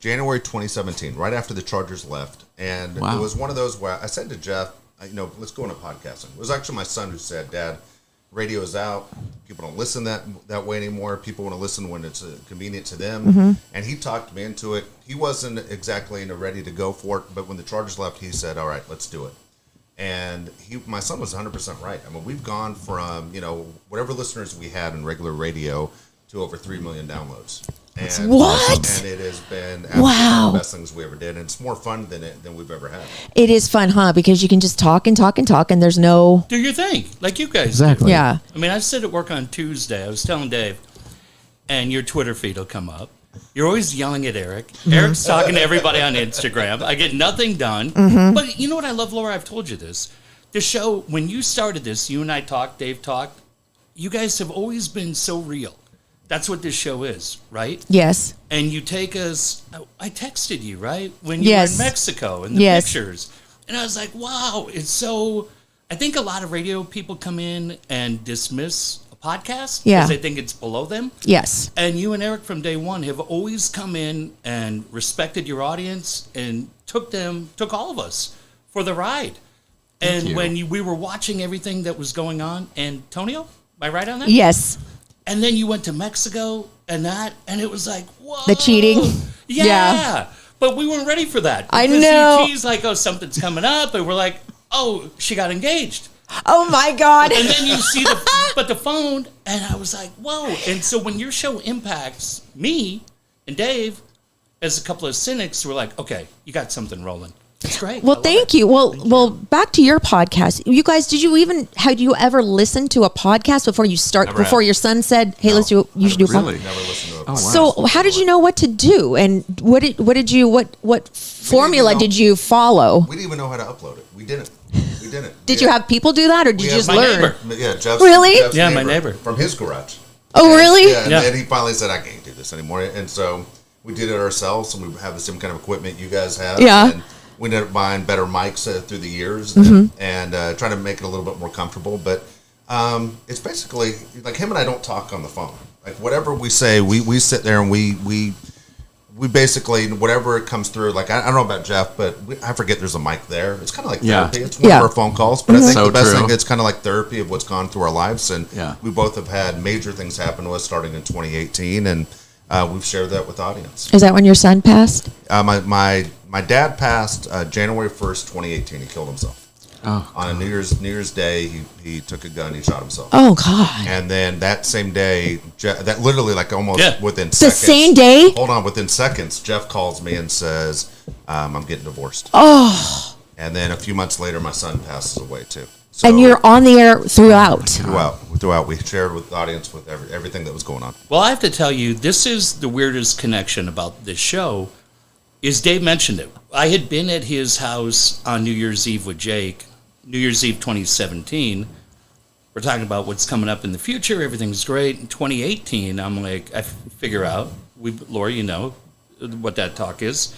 D: January 2017, right after the Chargers left. And It was one of those where I said to Jeff, let's go into podcasting. It was actually my son who said, Dad, radio is out. People don't listen that way anymore. People want to listen when it's convenient to them. Mm-hmm. And he talked me into it. He wasn't exactly ready to go for it, but when the Chargers left, he said, all right, let's do it. And my son was 100% right. I mean, we've gone from, whatever listeners we had in regular radio to over 3 million downloads. And,
A: what?
D: And it has been absolutely one of the best things we ever did. And it's more fun than we've ever had.
A: It is fun, huh? Because you can just talk and talk and talk, and there's no...
E: Do your thing, like you guys
B: Exactly.
E: do.
A: Yeah.
E: I mean, I sit at work on Tuesday. I was telling Dave, and your Twitter feed will come up. You're always yelling at Erik. Mm-hmm. Eric's talking to everybody on Instagram. I get nothing done. Mm-hmm. But you know what I love, Laura? I've told you this. The show, when you started this, you and I talked, Dave talked, you guys have always been so real. That's what this show is, right?
A: Yes.
E: And you take us, I texted you, right? When you were in Mexico and the pictures. And I was like, wow, it's so, I think a lot of radio people come in and dismiss a podcast because they think it's below them.
A: Yes.
E: And you and Erik from day one have always come in and respected your audience and took all of us for the ride. And when we were watching everything that was going on, Antonio, am I right on that?
A: Yes.
E: And then you went to Mexico and it was like, whoa.
A: The cheating?
E: Yeah. But we weren't ready for that.
A: I know.
E: You teased like, oh, something's coming up. And we're like, oh, she got engaged.
A: Oh, my God.
E: And then you see the phone, and I was like, whoa. And so when your show impacts me and Dave, as a couple of cynics, we're like, okay, you got something rolling. It's great.
A: Well, thank you. Well, back to your podcast. You guys, had you ever listened to a podcast before you start?
D: Never
A: before
D: have.
A: your son said, "Hey, let's do. You should do."
B: Really?
D: Never listened to it.
B: Oh, wow.
A: So, how did you know what to do, and what formula did you follow?
D: We didn't even know how to upload it. We didn't.
A: Did you have people do that, or did you just
E: my
A: learn?
E: neighbor.
D: Yeah, Jeff's,
A: Really?
D: Jeff's
E: Yeah, my neighbor.
D: from his garage.
A: Oh, really?
D: Yeah, and
E: Yeah.
D: then he finally said, I can't do this anymore. And so we did it ourselves, and we have the same kind of equipment you guys have.
A: Yeah.
D: And we ended up buying better mics through the years and trying to make it a little bit more comfortable. But it's basically, like, him and I don't talk on the phone. Like, whatever we say, we sit there and we basically, whatever it comes through, like, I don't know about Jeff, but I forget there's a mic there. It's kind of like therapy. It's one of our phone calls, but I think
B: So
D: the best
B: true.
D: thing, it's kind of like therapy of what's gone through our lives. And
B: Yeah.
D: we both have had major things happen to us starting in 2018, and we've shared that with the audience.
A: Is that when your son passed?
D: My dad passed January 1st, 2018. He killed himself.
B: Oh,
D: On a New Year's Day, he took a gun, he shot himself.
A: Oh God!
D: And then that same day, that literally like almost within
A: The
D: seconds.
A: same day?
D: Hold on, within seconds, Jeff calls me and says, I'm getting divorced.
A: Oh.
D: And then a few months later, my son passes away too. So
A: And you're on the air throughout.
D: throughout, we shared with the audience with everything that was going on.
E: Well, I have to tell you, this is the weirdest connection about this show, is Dave mentioned it. I had been at his house on New Year's Eve with Jake, New Year's Eve 2017, we're talking about what's coming up in the future. Everything's great. In 2018, I'm like, I figure out, Lori, you know what that talk is.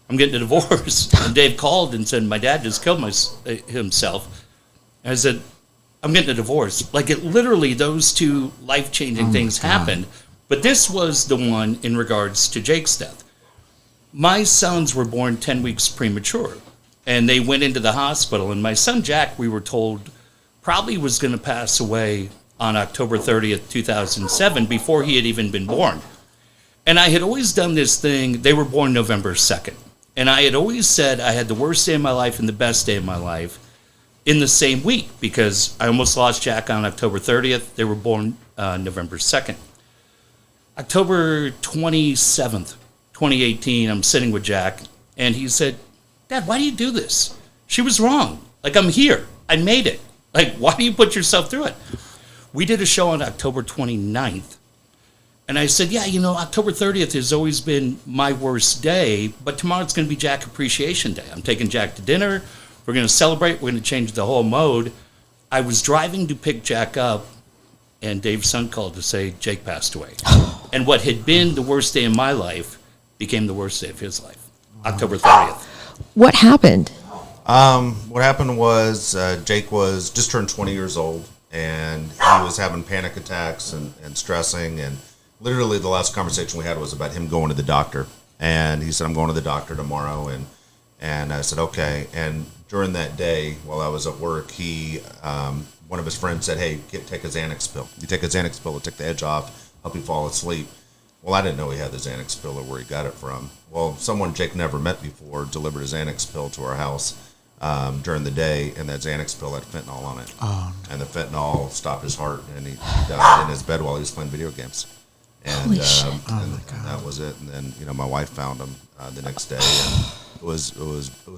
E: I'm getting a divorce. And Dave called and said, my dad just killed himself. And I said, I'm getting a divorce. Like, it literally, those two life-changing things happened. But this was the one in regards to Jake's death. My sons were born 10 weeks premature. And they went into the hospital. And my son, Jack, we were told, probably was going to pass away on October 30th, 2007, before he had even been born. And I had always done this thing. They were born November 2nd. And I had always said I had the worst day of my life and the best day of my life in the same week, because I almost lost Jack on October 30th. They were born November 2nd. October 27th, 2018, I'm sitting with Jack, and he said, Dad, why do you do this? She was wrong. Like, I'm here. I made it. Like, why do you put yourself through it? We did a show on October 29th, and I said, yeah, you know, October 30th has always been my worst day, but tomorrow's going to be Jack Appreciation Day. I'm taking Jack to dinner. We're going to celebrate. We're going to change the whole mode. I was driving to pick Jack up, and Dave's son called to say Jake passed away. And what had been the worst day of my life became the worst day of his life, October 30th.
A: What happened?
D: What happened was Jake was just turned 20 years old, and he was having panic attacks and stressing. And literally the last conversation we had was about him going to the doctor. And he said, I'm going to the doctor tomorrow. And I said, okay. And during that day, while I was at work, one of his friends said, hey, take a Xanax pill. You take a Xanax pill to take the edge off, help you fall asleep. Well, I didn't know he had the Xanax pill or where he got it from. Well, someone Jake never met before delivered a Xanax pill to our house during the day, and that Xanax pill had fentanyl on it. Oh. And the fentanyl stopped his heart, and he died in his bed while he was playing video games. And,
A: Holy shit.
D: And that was it. And then, you know, my wife found him the next day, and it was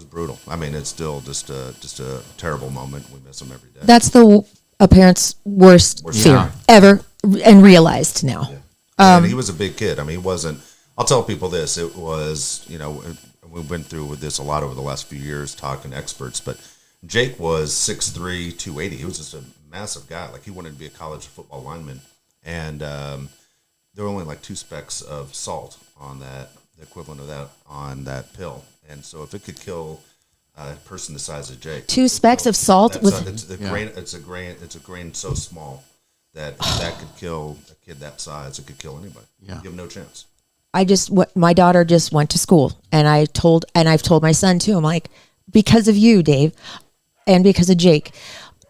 D: brutal. I mean, it's still just a terrible moment. We miss him every day.
A: That's a parent's worst fear ever, and realized now.
D: Yeah. And he was a big kid. I mean, he wasn't. I'll tell people this. It was, you know, we went through with this a lot over the last few years talking to experts, but Jake was 6'3", 280. He was just a massive guy. Like, he wanted to be a college football lineman. And there were only like 2 specks of salt on that, the equivalent of that on that pill. And so if it could kill a person the size of Jake.
A: 2 specks of salt?
D: It's a grain so small that could kill a kid that size. It could kill anybody. Yeah. Give him no chance.
A: My daughter just went to school, and I've told my son too. I'm like, because of you, Dave, and because of Jake,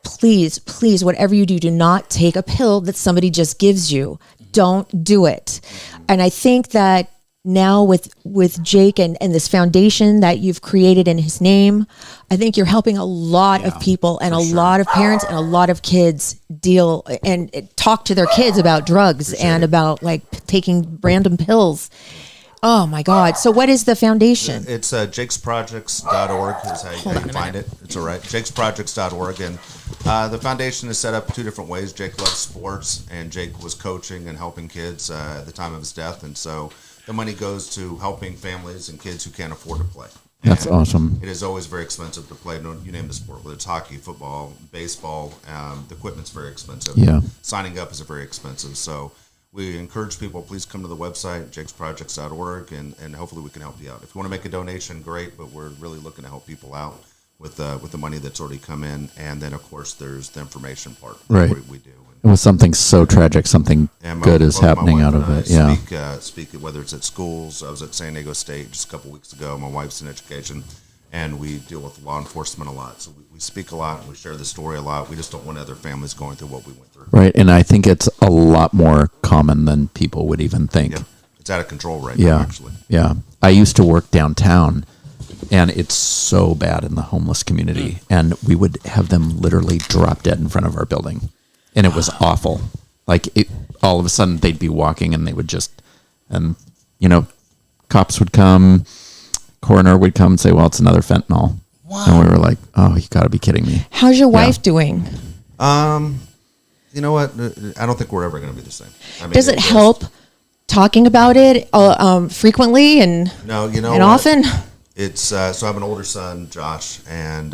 A: please, whatever you do not take a pill that somebody just gives you. Don't do it. And I think that now with Jake and this foundation that you've created in his name, I think you're helping a lot of people and a lot of parents and a lot of kids deal and talk to their kids about drugs and about like taking random pills. Oh my God. So what is the foundation?
D: It's jakesprojects.org is how you find it. It's all right. jakesprojects.org. And the foundation is set up 2 different ways. Jake loves sports, and Jake was coaching and helping kids at the time of his death. And so the money goes to helping families and kids who can't afford to play.
B: That's awesome.
D: It is always very expensive to play. You name the sport, whether it's hockey, football, baseball. The equipment's very expensive.
B: Yeah.
D: Signing up is very expensive. So we encourage people, please come to the website, jakesprojects.org, and hopefully we can help you out. If you want to make a donation, great, but we're really looking to help people out with the money that's already come in. And then, of course, there's the information part.
B: Right.
D: We do.
B: It was something so tragic, something good is happening out of it. Yeah.
D: Speak whether it's at schools. I was at San Diego State just a couple weeks ago. My wife's in education, and we deal with law enforcement a lot. So we speak a lot, and we share the story a lot. We just don't want other families going through what we went through.
B: Right, and I think it's a lot more common than people would even think.
D: Yeah. It's out of control right now, actually.
B: Yeah. I used to work downtown, and it's so bad in the homeless community, and we would have them literally drop dead in front of our building. And it was awful. Like, all of a sudden, they'd be walking, and they would just, and, you know, cops would come, coroner would come and say, well, it's another fentanyl. Wow. And we were like, oh, you got to be kidding me.
A: How's your wife doing?
D: You know what? I don't think we're ever going to be the same. I mean,
A: does it help talking about it frequently and often?
D: It's so I have an older son, Josh, and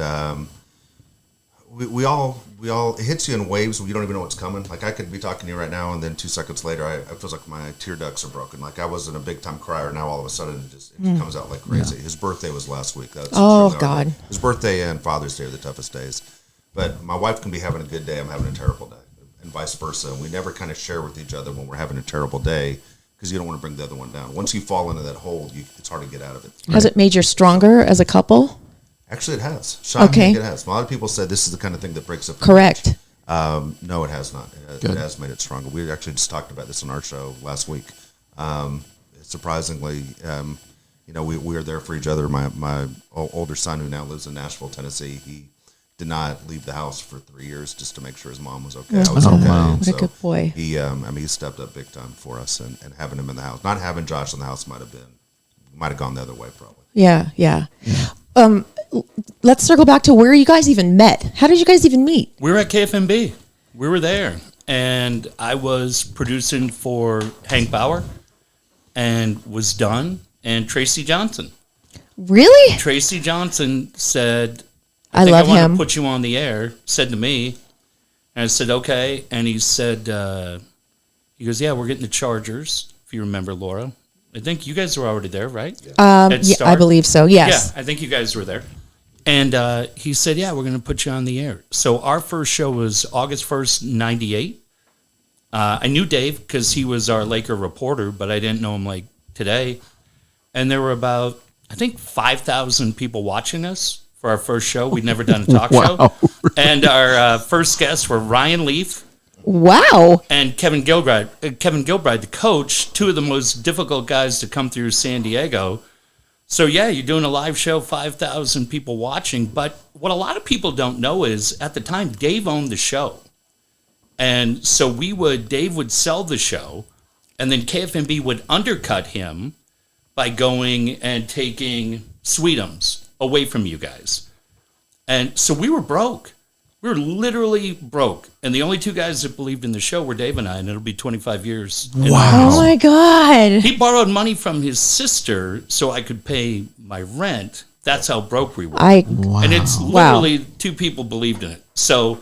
D: we all it hits you in waves where you don't even know what's coming. Like I could be talking to you right now, and then 2 seconds later, I feel like my tear ducts are broken. Like I wasn't a big time crier. Now all of a sudden, it just comes out like crazy. Yeah. His birthday was last week. That's
A: God.
D: His birthday and Father's Day are the toughest days. But my wife can be having a good day. I'm having a terrible day, and vice versa. And we never kind of share with each other when we're having a terrible day because you don't want to bring the other one down. Once you fall into that hole, it's hard to get out of it.
A: Has it made you stronger as a couple?
D: Actually, it has. Sean, okay. I think it has. A lot of people said this is the kind of thing that breaks up.
A: Correct.
D: No, it has not. It has made it stronger. We actually just talked about this on our show last week. Surprisingly, we were there for each other. My older son, who now lives in Nashville, Tennessee, he did not leave the house for 3 years just to make sure his mom was okay. I was okay.
A: Wow. What a good boy.
D: He stepped up big time for us, and having him in the house, not having Josh in the house might have gone the other way probably.
A: Yeah. Let's circle back to where you guys even met. How did you guys even meet?
E: We were at KFMB. We were there, and I was producing for Hank Bauer, and was done. And Tracy Johnson.
A: Really?
E: Tracy Johnson said,
A: I love
E: want
A: him.
E: to put you on the air, said to me, and I said, okay. And he said, he goes, yeah, we're getting the Chargers, if you remember, Laura. I think you guys were already there, right?
A: Yeah, I believe so, yes.
E: Yeah, I think you guys were there. And he said, yeah, we're going to put you on the air. So our first show was August 1st, 98. I knew Dave because he was our Laker reporter, but I didn't know him like today. And there were about, I think, 5,000 people watching us for our first show. We'd never done a talk show. And our first guests were Ryan Leaf.
A: Wow.
E: And Kevin Gilbride, the coach, two of the most difficult guys to come through San Diego. So, yeah, you're doing a live show, 5,000 people watching. But what a lot of people don't know is, at the time, Dave owned the show. And so Dave would sell the show, and then KFMB would undercut him by going and taking Sweetums away from you guys. And so we were broke. We were literally broke. And the only two guys that believed in the show were Dave and I, and it'll be 25 years.
A: Wow. Oh, my God.
E: He borrowed money from his sister so I could pay my rent. That's how broke we were. And it's literally two people believed in it. So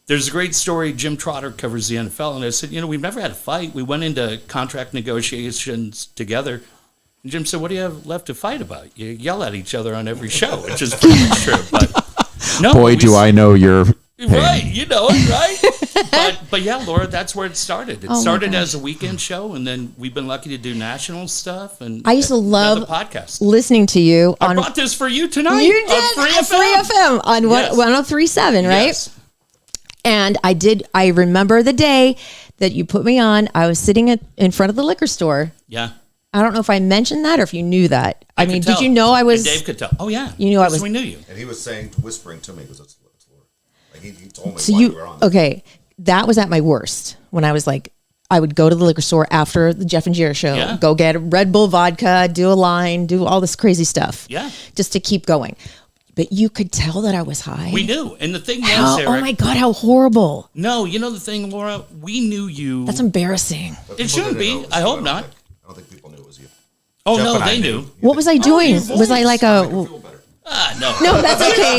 E: there's a great story. Jim Trotter covers the NFL, and I said, we've never had a fight. We went into contract negotiations together. And Jim said, what do you have left to fight about? You yell at each other on every show, which is pretty much true. But no,
B: boy, do I know your pain.
E: Right, you know it, right? but yeah, Laura, that's where it started. It started as a weekend show, and then we've been lucky to do national stuff. And
A: I used to love
E: podcast.
A: Listening to you.
E: I brought this for you tonight.
A: You did on Free FM on 103.7, right?
E: Yes.
A: And I remember the day that you put me on. I was sitting in front of the liquor store.
E: Yeah.
A: I don't know if I mentioned that or if you knew that. I mean, did you know I was?
E: And Dave could tell. Oh yeah,
A: you knew I was.
E: We knew you.
D: And he was whispering to me because it's Laura. Like he told me why you were on.
A: Okay, that was at my worst when I was like, I would go to the liquor store after the Jeff and Jerry show, go get a Red Bull vodka, do a line, do all this crazy stuff, just to keep going. But you could tell that I was high.
E: We knew, and the thing was, Erik,
A: oh my God, how horrible!
E: No, you know the thing, Laura, we knew you.
A: That's embarrassing.
E: It shouldn't be. I hope not.
D: I don't think people knew it was you.
E: Oh,
D: Jeff
E: no, they knew.
A: What was I doing? Was I like a...
E: No.
A: No, that's okay.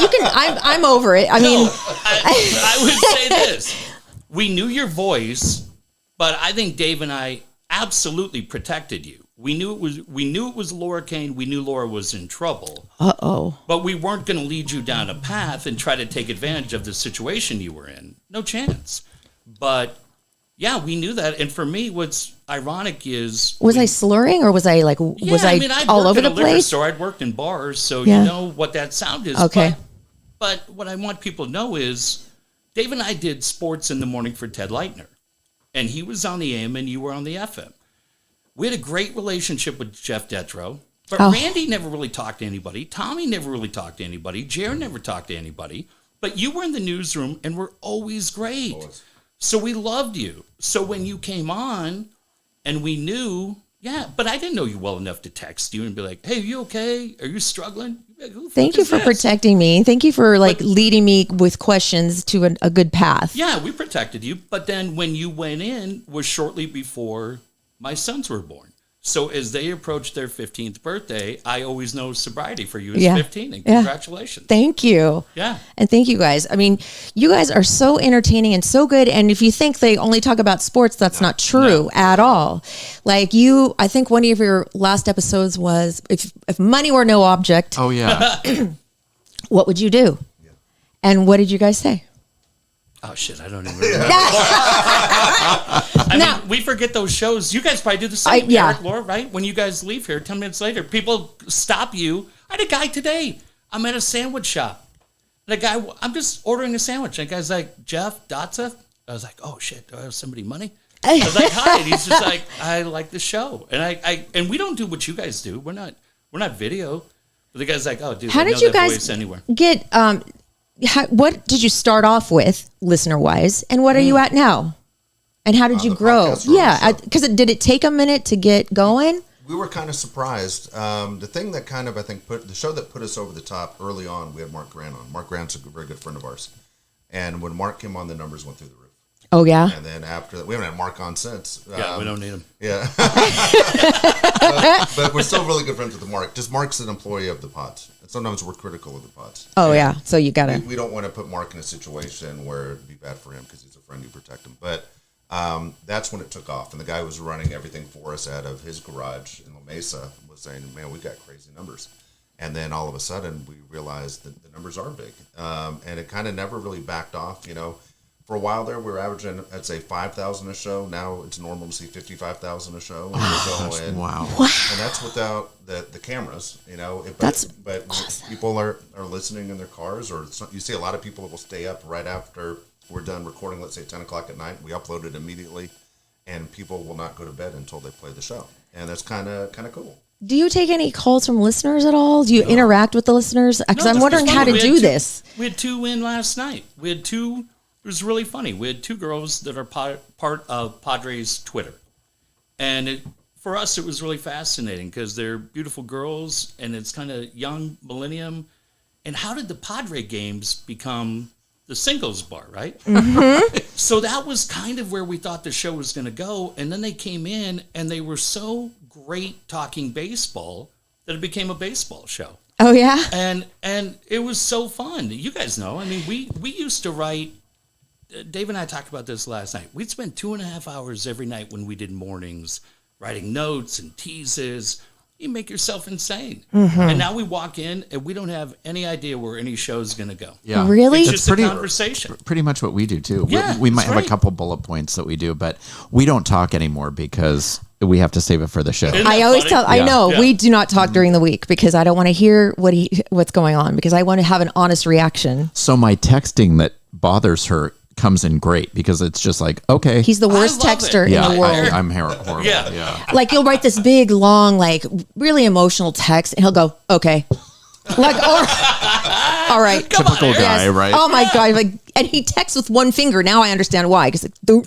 A: You can... I'm over it. I mean...
E: I would say this. We knew your voice, but I think Dave and I absolutely protected you. We knew it was Laura Kane. We knew Laura was in trouble.
A: Uh-oh.
E: But we weren't going to lead you down a path and try to take advantage of the situation you were in. No chance. But... yeah, we knew that. And for me, what's ironic is... was
A: I slurring or was I like... was I all over the place?
E: I'd worked in bars, so you know what that sound is.
A: Okay.
E: But what I want people to know is Dave and I did sports in the morning for Ted Leitner. And he was on the AM and you were on the FM. We had a great relationship with Jeff Detro. But Randy never really talked to anybody. Tommy never really talked to anybody. Jared never talked to anybody. But you were in the newsroom and were always great. Always. So we loved you. So when you came on and we knew, but I didn't know you well enough to text you and be like, hey, are you okay? Are you struggling? Like,
A: thank you for protecting me. Thank you for leading me with questions to a good path.
E: Yeah, we protected you. But then when you went in was shortly before my sons were born. So as they approach their 15th birthday, I always know sobriety for you is 15, and congratulations.
A: Thank you.
E: Yeah.
A: And thank you guys. I mean, you guys are so entertaining and so good. And if you think they only talk about sports, that's not true at all. Like I think one of your last episodes was if money were no object.
B: Oh yeah.
A: What would you do? Yeah. And what did you guys say?
E: Oh shit, I don't even remember. I mean, we forget those shows. You guys probably do the same, Erik, Laura, right? When you guys leave here 10 minutes later, people stop you. I had a guy today. I'm at a sandwich shop. The guy, I'm just ordering a sandwich. And the guy's like, Jeff Dotza? I was like, oh shit, do I have somebody money? I was like, hi. And he's just like, I like the show. And and we don't do what you guys do. We're not video. But the guy's like, oh dude,
A: how did you guys get what did you start off with, listener-wise, and what are you at now? And how did you grow? Yeah, because did it take a minute to get going?
D: We were kind of surprised. The thing that kind of, I think, the show that put us over the top early on, we had Mark Grant on. Mark Grant's a very good friend of ours. And when Mark came on, the numbers went through the roof.
A: Oh, yeah?
D: And then after that, we haven't had Mark on since.
E: Yeah, we don't need him.
D: Yeah. but we're still really good friends with Mark. Just Mark's an employee of the pods. And sometimes we're critical of the pods.
A: Oh, yeah. So you got to.
D: We don't want to put Mark in a situation where it'd be bad for him because he's a friend, you protect him. But that's when it took off. And the guy who was running everything for us out of his garage in La Mesa was saying, man, we got crazy numbers. And then all of a sudden we realized that the numbers are big. And it kind of never really backed off, you know. For a while there, we were averaging, I'd say, 5,000 a show. Now it's normal to see 55,000 a show. And
B: wow.
D: And that's without the cameras, you know. But
A: awesome.
D: People are listening in their cars, or you see a lot of people that will stay up right after we're done recording, let's say 10 o'clock at night. We upload it immediately, and people will not go to bed until they play the show. And that's kind of cool.
A: Do you take any calls from listeners at all? Do you interact with the listeners? Because I'm wondering how to do this.
E: We had two in last night. It was really funny. We had two girls that are part of Padres Twitter. And for us, it was really fascinating because they're beautiful girls and it's kind of young millennium. And how did the Padre games become the singles bar, right? Mm-hmm. So that was kind of where we thought the show was going to go. And then they came in and they were so great talking baseball that it became a baseball show.
A: Oh, yeah?
E: And it was so fun. You guys know. I mean, we used to write. Dave and I talked about this last night. We'd spend 2.5 hours every night when we did mornings writing notes and teases. You make yourself insane. Mm-hmm. And now we walk in and we don't have any idea where any show's going to go.
B: Yeah.
A: Really?
E: It's just a conversation.
B: Pretty much what we do too.
E: Yeah,
B: we might have a couple bullet points that we do, but we don't talk anymore because we have to save it for the show.
E: I always
A: tell. I know we do not talk during the week because I don't want to hear what's going on because I want to have an honest reaction.
B: So my texting that bothers her comes in great because it's just like, okay.
A: He's the worst texter in the world.
B: I'm horrible.
E: Yeah.
A: Like you'll write this big, long, like really emotional text and he'll go, okay. Like, all right.
B: Typical guy, right?
A: Oh my God. Like, and he texts with one finger. Now I understand why. Because like, do.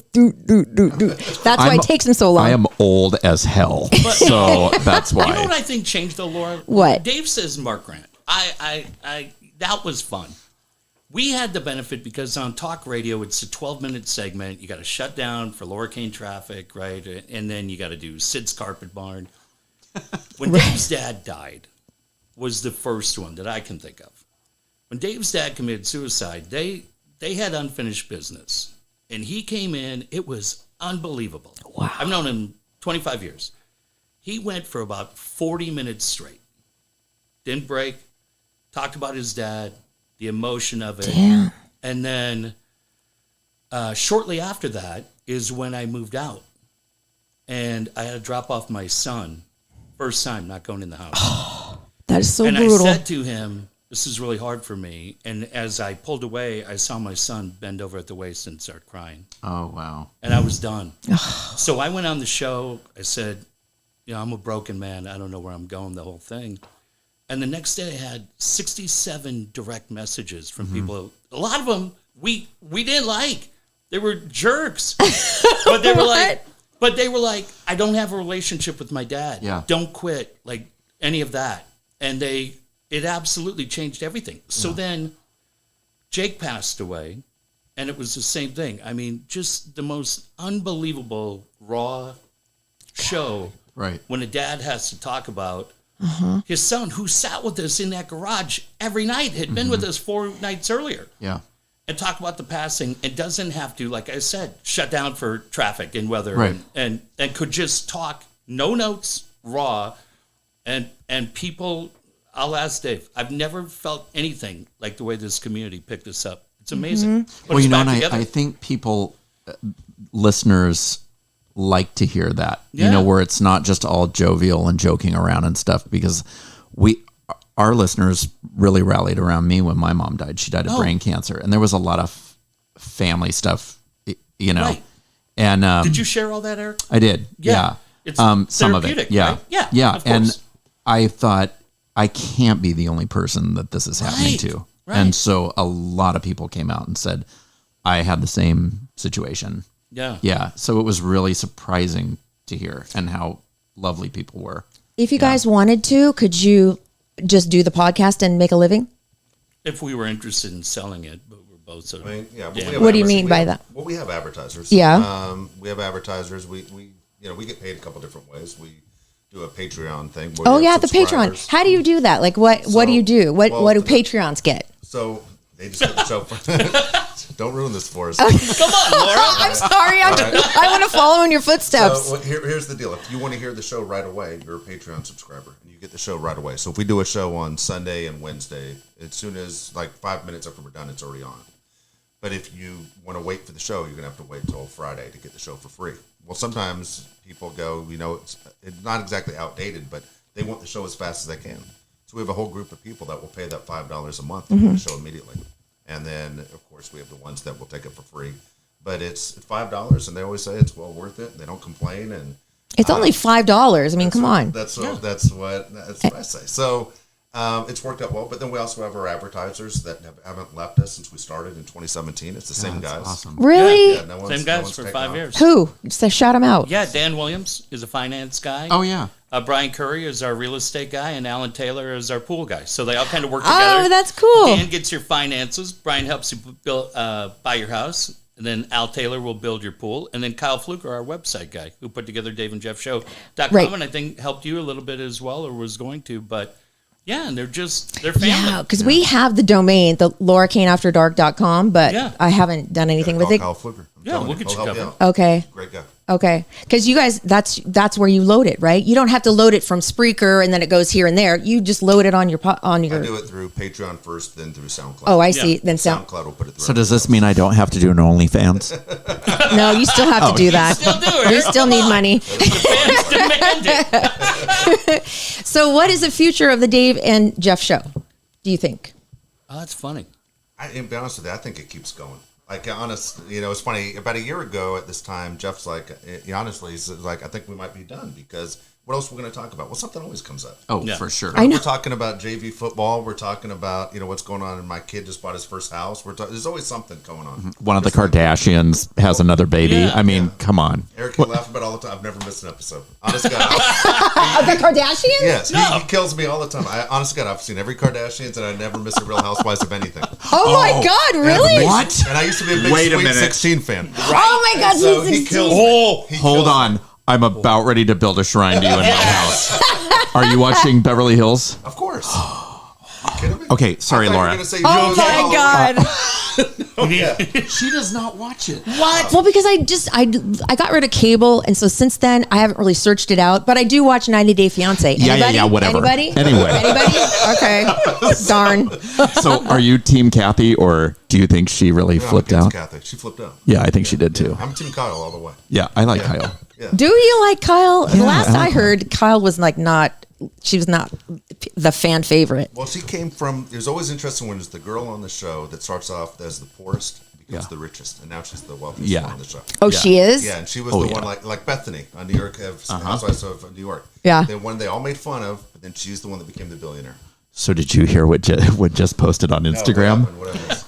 A: That's why it takes him so long.
B: I am old as hell. So that's why.
E: You know what I think changed though, Laura?
A: What?
E: Dave says Mark Grant. I that was fun. We had the benefit because on talk radio, it's a 12-minute segment. You got to shut down for Laura Kane traffic, right? And then you got to do Sid's Carpet Barn. When Dave's dad died was the first one that I can think of. When Dave's dad committed suicide, they had unfinished business. And he came in. It was unbelievable.
A: Wow.
E: I've known him 25 years. He went for about 40 minutes straight. Didn't break. Talked about his dad. The emotion of it.
A: Damn.
E: And then shortly after that is when I moved out. And I had to drop off my son. First time not going in the house.
A: Oh, that is so
E: and
A: brutal.
E: I said to him, this is really hard for me. And as I pulled away, I saw my son bend over at the waist and start crying.
B: Oh, wow.
E: And I was done. So I went on the show. I said, I'm a broken man. I don't know where I'm going, the whole thing. And the next day I had 67 direct messages from people. A lot of them we didn't like. They were jerks. But they were like, I don't have a relationship with my dad.
B: Yeah.
E: Don't quit. Like any of that. And it absolutely changed everything. So then Jake passed away and it was the same thing. I mean, just the most unbelievable raw show
B: Right.
E: When a dad has to talk about his son who sat with us in that garage every night, had been with us 4 nights earlier.
B: Yeah.
E: And talk about the passing, and doesn't have to, like I said, shut down for traffic and weather,
B: Right.
E: and could just talk, no notes, raw, and people. I'll ask Dave. I've never felt anything like the way this community picked this up. It's amazing.
B: Well, you know, and I think people, listeners, like to hear that. You know, where it's not just all jovial and joking around and stuff, because our listeners really rallied around me when my mom died. She died of brain cancer, and there was a lot of family stuff, you know.
E: Right.
B: And
E: did you share all that, Eric?
B: I did. Yeah.
E: It's
B: some of it. Yeah.
E: Right? Yeah.
B: Yeah.
E: Of
B: And
E: course.
B: I thought, I can't be the only person that this is happening to.
E: Right.
B: And so a lot of people came out and said, I had the same situation.
E: Yeah.
B: Yeah. So it was really surprising to hear, and how lovely people were.
A: If you guys wanted to, could you just do the podcast and make a living?
E: If we were interested in selling it, but we're both so.
D: I mean, yeah.
A: What do you mean by that?
D: Well, we have advertisers.
A: Yeah.
D: We have advertisers. We get paid a couple different ways. We do a Patreon thing.
A: Oh yeah, the Patreon. How do you do that? Like what do you do? What do Patreons get?
D: So they just get the show. Don't ruin this for us.
E: Come on, Laura.
A: I'm sorry. I want to follow in your footsteps.
D: So here's the deal. If you want to hear the show right away, you're a Patreon subscriber, and you get the show right away. So if we do a show on Sunday and Wednesday, as soon as like 5 minutes after we're done, it's already on. But if you want to wait for the show, you're going to have to wait until Friday to get the show for free. Well, sometimes people go, it's not exactly outdated, but they want the show as fast as they can. So we have a whole group of people that will pay that $5 a month to get the show immediately. And then, of course, we have the ones that will take it for free. But it's $5, and they always say it's well worth it. They don't complain. And
A: It's only $5. I mean, come on.
D: That's what I say. So it's worked out well. But then we also have our advertisers that haven't left us since we started in 2017. It's the same guys.
B: Awesome.
A: Really?
D: Yeah,
E: Same guys for 5 years.
A: Who? So shout them out.
E: Yeah, Dan Williams is a finance guy.
B: Oh, yeah.
E: Brian Curry is our real estate guy, and Alan Taylor is our pool guy. So they all kind of work together.
A: Oh, that's cool.
E: Dan gets your finances. Brian helps you buy your house. And then Al Taylor will build your pool. And then Kyle Fluker, our website guy, who put together DaveandJeffShow.com.
A: Right.
E: And I think helped you a little bit as well, or was going to. But yeah, and they're family.
A: Yeah, because we have the domain, the LauraKaneAfterDark.com, but
E: Yeah.
A: I haven't done anything with it.
D: Kyle Fluker. I'm
E: Yeah,
D: telling
E: we'll
D: you,
E: get you
D: he'll help
E: covered.
D: out.
A: Okay.
D: Great guy.
A: Okay. Because you guys, that's where you load it, right? You don't have to load it from Spreaker and then it goes here and there. You just load it on your.
D: I do it through Patreon first, then through SoundCloud.
A: Oh, I see.
E: Yeah.
A: Then
D: SoundCloud will put it through.
B: So does this mean I don't have to do an OnlyFans?
A: No, you still have to do that.
E: Still do it.
A: We still need money.
E: The fans demand it.
A: So, what is the future of the Dave and Jeff show? Do you think?
E: Oh, that's funny.
D: To be honest with you, I think it keeps going. Like, it's funny. About a year ago at this time, Jeff's like, honestly, he's like, I think we might be done because what else we're going to talk about? Well, something always comes up.
B: Oh,
E: Yeah.
B: for sure.
A: I know.
D: We're talking about JV football. We're talking about, what's going on. And my kid just bought his first house. There's always something going on.
B: One of the Kardashians has another baby.
E: Yeah.
B: I mean, come on.
D: Eric, you laugh about it all the time. I've never missed an episode. Honest to God.
A: The Kardashians?
D: Yes, he kills me all the time. Honest to God, I've seen every Kardashians, and I never miss a Real Housewives of anything.
A: Oh my God! Really?
B: What?
D: And I used to be a big
B: Wait a
D: Sweet
B: minute.
D: 16 fan.
A: Oh my God!
D: So
A: Sweet
D: he
A: 16.
D: kills me. He
B: Hold
D: kills
B: on.
D: me.
B: I'm about ready to build a shrine to you in my house. Are you watching Beverly Hills?
D: Of course. You kidding me?
B: Okay, sorry,
D: I thought you were
B: Laura.
D: gonna say
A: Oh
D: you
A: my God!
D: Yeah.
B: She does not watch it.
A: What? Well, because I got rid of cable, and so since then I haven't really searched it out. But I do watch 90 Day Fiance.
B: Yeah, whatever.
A: Anybody?
B: Anyway.
A: Anybody? Okay. Darn.
B: So, are you Team Kathy, or do you think she really flipped
D: I'm
B: out?
D: against Kathy. She flipped out.
B: Yeah, I think she did too.
D: I'm Team Kyle all the way.
B: Yeah, I like Kyle.
D: Yeah.
A: Do you like Kyle? The
B: Yeah,
A: last
B: I
A: I
B: like
A: heard, Kyle was she was not the fan favorite.
D: Well, she came from. It was always interesting when it's the girl on the show that starts off as the poorest becomes the richest, and now she's the wealthiest one on the show.
A: Oh,
B: Yeah.
A: she is?
D: Yeah, and she was
B: Oh,
D: the
B: yeah.
D: one like Bethany on New York, Housewives of New York.
A: Yeah.
D: The one they all made fun of, but then she's the one that became the billionaire.
B: So, did you hear what just posted on Instagram?
D: What happened?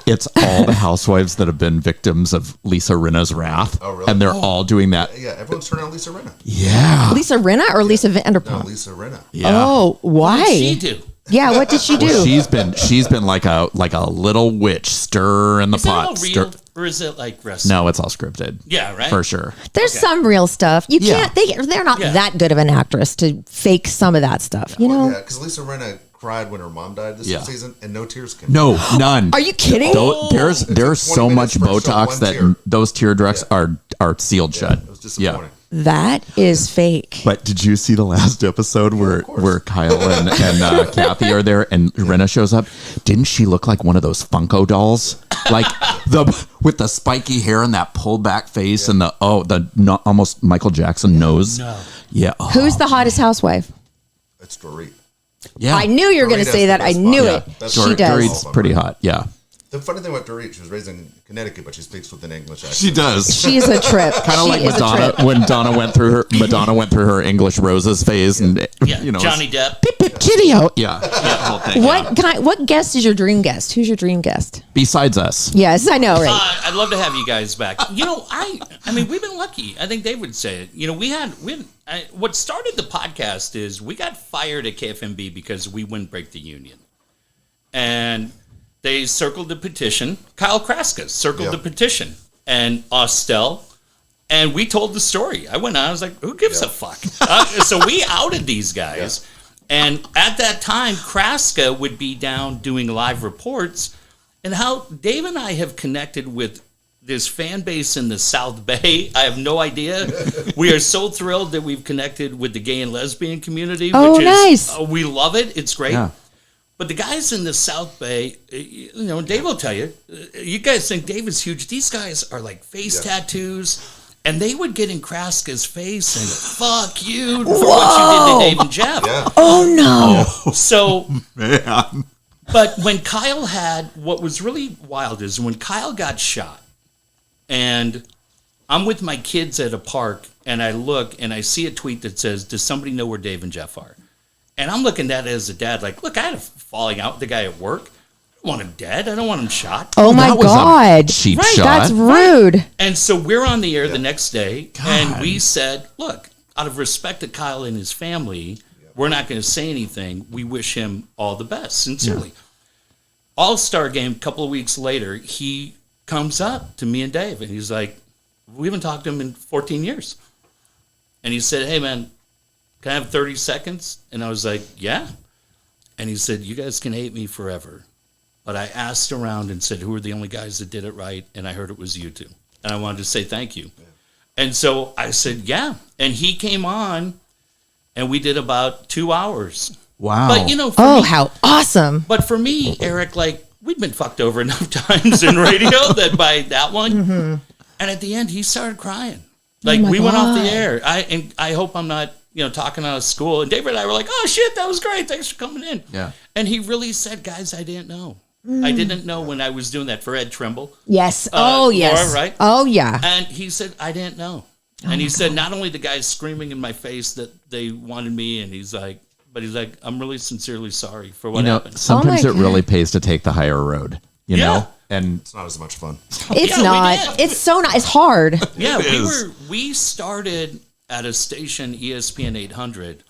B: It's all the housewives that have been victims of Lisa Rinna's wrath.
D: Oh, really?
B: And they're all doing that.
D: Yeah, everyone's turning on Lisa Rinna.
B: Yeah.
A: Lisa Rinna or Lisa
D: No,
A: Vanderpump?
D: Lisa Rinna.
B: Yeah.
A: Oh, why?
E: What did she do?
A: Yeah, what did she do?
B: Well, she's been like a little witch, stir in the
E: Is that
B: pot.
E: all real? Or is it like wrestling?
B: No, it's all scripted.
E: Yeah, right?
B: For sure.
A: There's some real stuff. You
B: Yeah.
A: can't. They're not that good of an actress to fake some of that stuff. You know?
D: Yeah, because Lisa Rinna cried when her mom died this season, and no tears came.
B: No, none.
A: Are you kidding?
B: There's so
D: 20
B: much
D: minutes per show,
B: Botox
D: one
B: that
D: tear.
B: those tear ducts are sealed shut.
D: It was disappointing.
A: That is fake.
B: But did you see the last episode where Kyle and Kathy are there and Rinna shows up? Didn't she look like one of those Funko dolls? Like with the spiky hair and that pulled back face and the almost Michael Jackson nose. No. Yeah. Oh.
A: Who's the hottest housewife?
D: It's Dorit.
B: Yeah.
A: I knew you were going to say that. I knew it. She does.
B: Dorit's pretty hot. Yeah.
D: The funny thing about Dorit, she was raised in Connecticut, but she speaks with an English accent.
B: She does.
A: She's a trip.
B: Kind of like Madonna when Madonna went through her English roses phase and
E: Johnny Depp.
B: Pip pip kiddie-o. Yeah. Whole thing,
A: What guest is your dream guest? Who's your dream guest?
B: Besides us.
A: Yes, I know, right?
E: I'd love to have you guys back. I mean, we've been lucky. I think Dave would say it. What started the podcast is we got fired at KFMB because we wouldn't break the union. And they circled the petition. Kyle Kraska circled the petition. And Austell. And we told the story. I went on. I was like, who gives a fuck? So we outed these guys. Yeah. And at that time, Kraska would be down doing live reports. And how Dave and I have connected with this fan base in the South Bay, I have no idea. We are so thrilled that we've connected with the gay and lesbian community.
A: Nice.
E: We love it. It's great.
B: Yeah.
E: But the guys in the South Bay, Dave will tell you, you guys think Dave is huge. These guys are like face tattoos. And they would get in Kraska's face and fuck you for what you did to Dave and Jeff.
D: Yeah.
A: Oh, no.
E: So,
B: Man.
E: but when Kyle what was really wild is when Kyle got shot and I'm with my kids at a park and I look and I see a tweet that says, does somebody know where Dave and Jeff are? And I'm looking at it as a dad, like, look, I had a falling out with the guy at work. I don't want him dead. I don't want him shot.
A: Oh, my
B: That was a
A: God.
B: cheap
A: Right,
B: shot.
A: that's rude.
E: And so we're on the air the next day, and we said, look, out of respect to Kyle and his family, we're not going to say anything. We wish him all the best, sincerely. Yeah. All-Star game, a couple of weeks later, he comes up to me and Dave, and he's like, we haven't talked to him in 14 years. And he said, hey, man, can I have 30 seconds? And I was like, yeah. And he said, you guys can hate me forever. But I asked around and said, who are the only guys that did it right? And I heard it was you two. And I wanted to say thank you. Yeah. And so I said, yeah. And he came on, and we did about 2 hours.
B: Wow.
E: But, for me,
A: how awesome.
E: But for me, Erik, we'd been fucked over enough times in radio that by that one. Mm-hmm. And at the end, he started crying. We went off the air. I hope I'm not, talking out of school. And David and I were like, oh, shit, that was great. Thanks for coming in. Yeah. And he really said, guys, I didn't know. I didn't know when I was doing that for Ed Trimble.
A: Yes. Yes.
E: Laura, right?
A: Oh, yeah.
E: And he said, I didn't know. And he said, not only the guys screaming in my face that they wanted me, and he's like, I'm really sincerely sorry for what happened.
B: Sometimes it really pays to take the higher road, you know? And
D: it's not as much fun.
A: It's not. It's so not. It's hard.
E: Yeah, we started at a station, ESPN 800.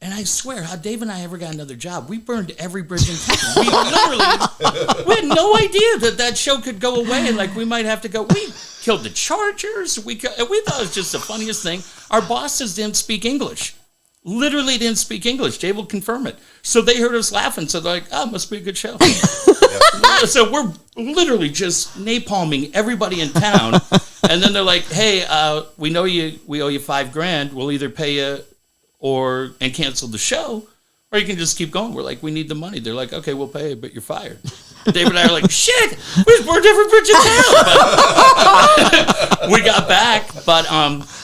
E: And I swear, how Dave and I ever got another job, we burned every bridge in town. We had no idea that show could go away and we might have to go. We killed the Chargers. We thought it was just the funniest thing. Our bosses didn't speak English. Literally didn't speak English. Dave will confirm it. So they heard us laughing. So they're like, oh, it must be a good show. So we're literally just napalming everybody in town. And then they're like, hey, we know we owe you $5,000. We'll either pay you and cancel the show, or you can just keep going. We're like, we need the money. They're like, okay, we'll pay you, but you're fired. David and I are like, shit, we burned every bridge in town. But we got back. But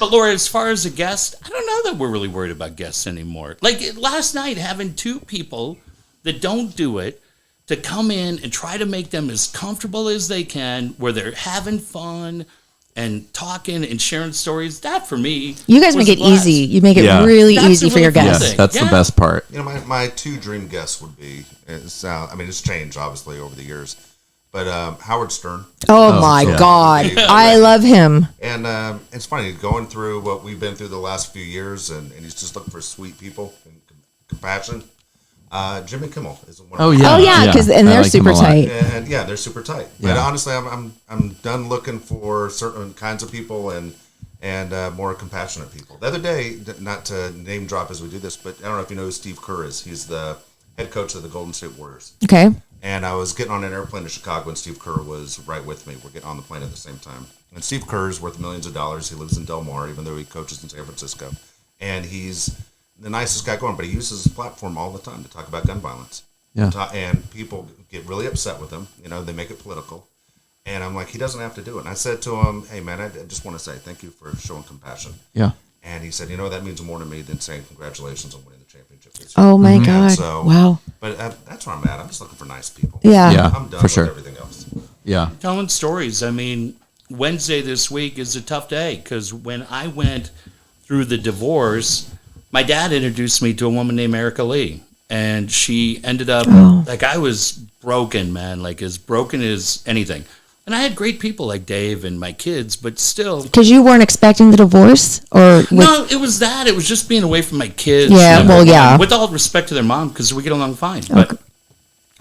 E: Laura, as far as a guest, I don't know that we're really worried about guests anymore. Last night, having two people that don't do it to come in and try to make them as comfortable as they can, where they're having fun and talking and sharing stories, that for me,
A: you guys make it easy. You make it really easy for your guests.
B: Yes, that's the best part.
D: My two dream guests would be, it's changed obviously over the years, but Howard Stern.
A: Oh my God, I love him.
D: And it's funny going through what we've been through the last few years, and he's just looking for sweet people and compassion. Jimmy Kimmel is one.
B: Oh
D: of
B: yeah.
A: Oh yeah, because and
B: I
A: they're
B: like him
A: super
B: a lot.
A: tight.
D: And yeah, they're super tight. But
B: Yeah.
D: honestly, I'm done looking for certain kinds of people and more compassionate people. The other day, not to name drop as we do this, but I don't know if you know who Steve Kerr is. He's the head coach of the Golden State Warriors.
A: Okay.
D: And I was getting on an airplane to Chicago, and Steve Kerr was right with me. We're getting on the plane at the same time. And Steve Kerr is worth millions of dollars. He lives in Del Mar, even though he coaches in San Francisco. And he's the nicest guy going, but he uses his platform all the time to talk about gun violence.
B: Yeah.
D: And people get really upset with him. You know, they make it political. And I'm like, he doesn't have to do it. And I said to him, hey, man, I just want to say thank you for showing compassion.
B: Yeah.
D: And he said, that means more to me than saying congratulations on winning the championship this year.
A: Oh my
D: And
A: God!
D: so,
A: Wow.
D: But that's where I'm at. I'm just looking for nice people.
A: Yeah.
B: Yeah.
D: I'm done
B: for sure.
D: with everything else.
B: Yeah.
E: Telling stories. I mean, Wednesday this week is a tough day because when I went through the divorce, my dad introduced me to a woman named Erica Lee. And she ended up, like, I was broken, man, like as broken as anything. And I had great people like Dave and my kids, but still.
A: Because you weren't expecting the divorce, or
E: No, it was that. It was just being away from my kids.
A: Yeah,
E: number
A: well,
E: one.
A: yeah.
E: With all respect to their mom, because we get along fine. But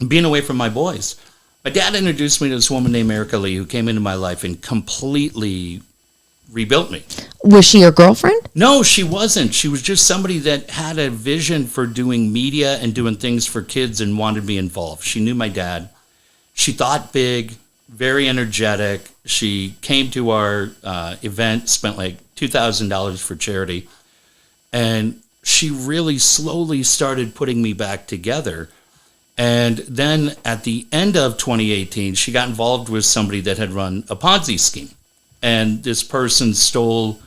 E: being away from my boys. My dad introduced me to this woman named Erica Lee who came into my life and completely rebuilt me.
A: was she your girlfriend?
E: No, she wasn't. She was just somebody that had a vision for doing media and doing things for kids and wanted me involved. She knew my dad. She thought big, very energetic. She came to our event, spent like $2,000 for charity. And she really slowly started putting me back together. And then at the end of 2018, she got involved with somebody that had run a Ponzi scheme. And this person stole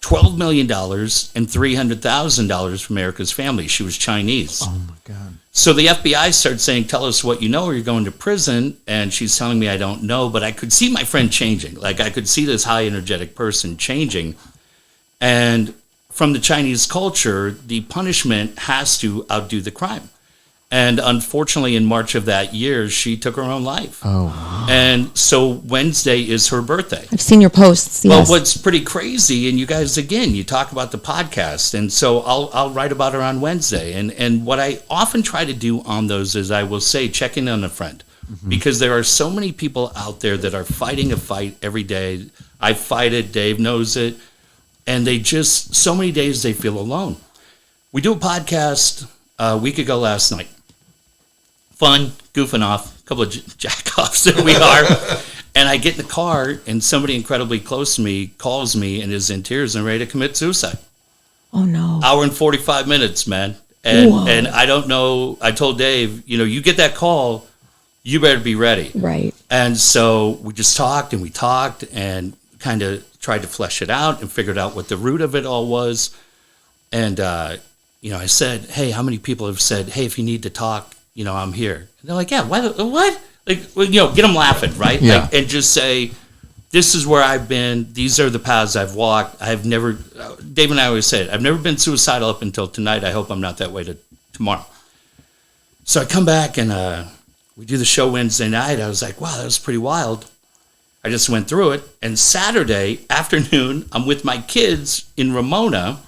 E: $12 million and $300,000 from Erica's family. She was Chinese.
B: Oh my God.
E: So the FBI started saying, tell us what you know or you're going to prison. And she's telling me I don't know, but I could see my friend changing. Like I could see this high energetic person changing. And from the Chinese culture, the punishment has to outdo the crime. And unfortunately, in March of that year, she took her own life.
B: Oh.
E: And so Wednesday is her birthday.
A: I've seen your posts.
E: Well,
A: Yes.
E: what's pretty crazy, and you guys, again, you talk about the podcast, and so I'll write about her on Wednesday. And what I often try to do on those is I will say, check in on a friend. Because there are so many people out there that are fighting a fight every day. I fight it, Dave knows it. And they just, so many days they feel alone. We do a podcast a week ago last night. Fun, goofing off, a couple of jack-offs that we are. And I get in the car, and somebody incredibly close to me calls me and is in tears and ready to commit suicide.
A: Oh no.
E: Hour and 45 minutes, man. And
A: Whoa.
E: and I don't know, I told Dave, you get that call, you better be ready.
A: Right.
E: And so we just talked and kind of tried to flesh it out and figured out what the root of it all was. And, I said, hey, how many people have said, hey, if you need to talk, I'm here. And they're like, yeah, what? Like, well, get them laughing, right?
B: Yeah.
E: Like, and just say, this is where I've been. These are the paths I've walked. I've never, Dave and I always say it, I've never been suicidal up until tonight. I hope I'm not that way tomorrow. So I come back and we do the show Wednesday night. I was like, wow, that was pretty wild. I just went through it. And Saturday afternoon, I'm with my kids in Ramona.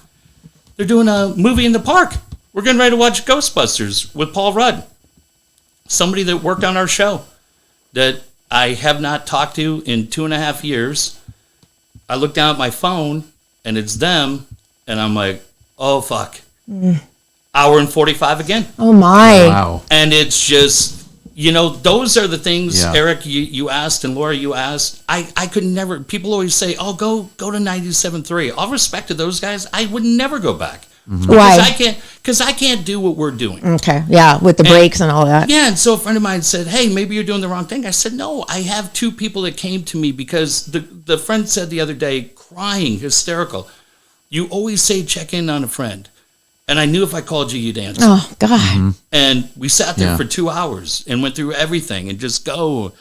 E: They're doing a movie in the park. We're getting ready to watch Ghostbusters with Paul Rudd. Somebody that worked on our show that I have not talked to in 2.5 years. I look down at my phone and it's them. And I'm like, oh, fuck. Hour and 45 again.
A: Oh my.
B: Wow.
E: And it's just, those are the things,
B: Yeah.
E: Erik, you asked, and Laura, you asked. I could never, people always say, oh, go to 97.3. All respect to those guys, I would never go back.
A: Why?
E: Because I can't do what we're doing.
A: Okay. Yeah, with the breaks and all that.
E: Yeah, and so a friend of mine said, hey, maybe you're doing the wrong thing. I said, no, I have 2 people that came to me because the friend said the other day, crying, hysterical, you always say check in on a friend. And I knew if I called you, you'd answer.
A: Oh God.
E: And we sat there
B: Yeah.
E: for 2 hours and went through everything and just go.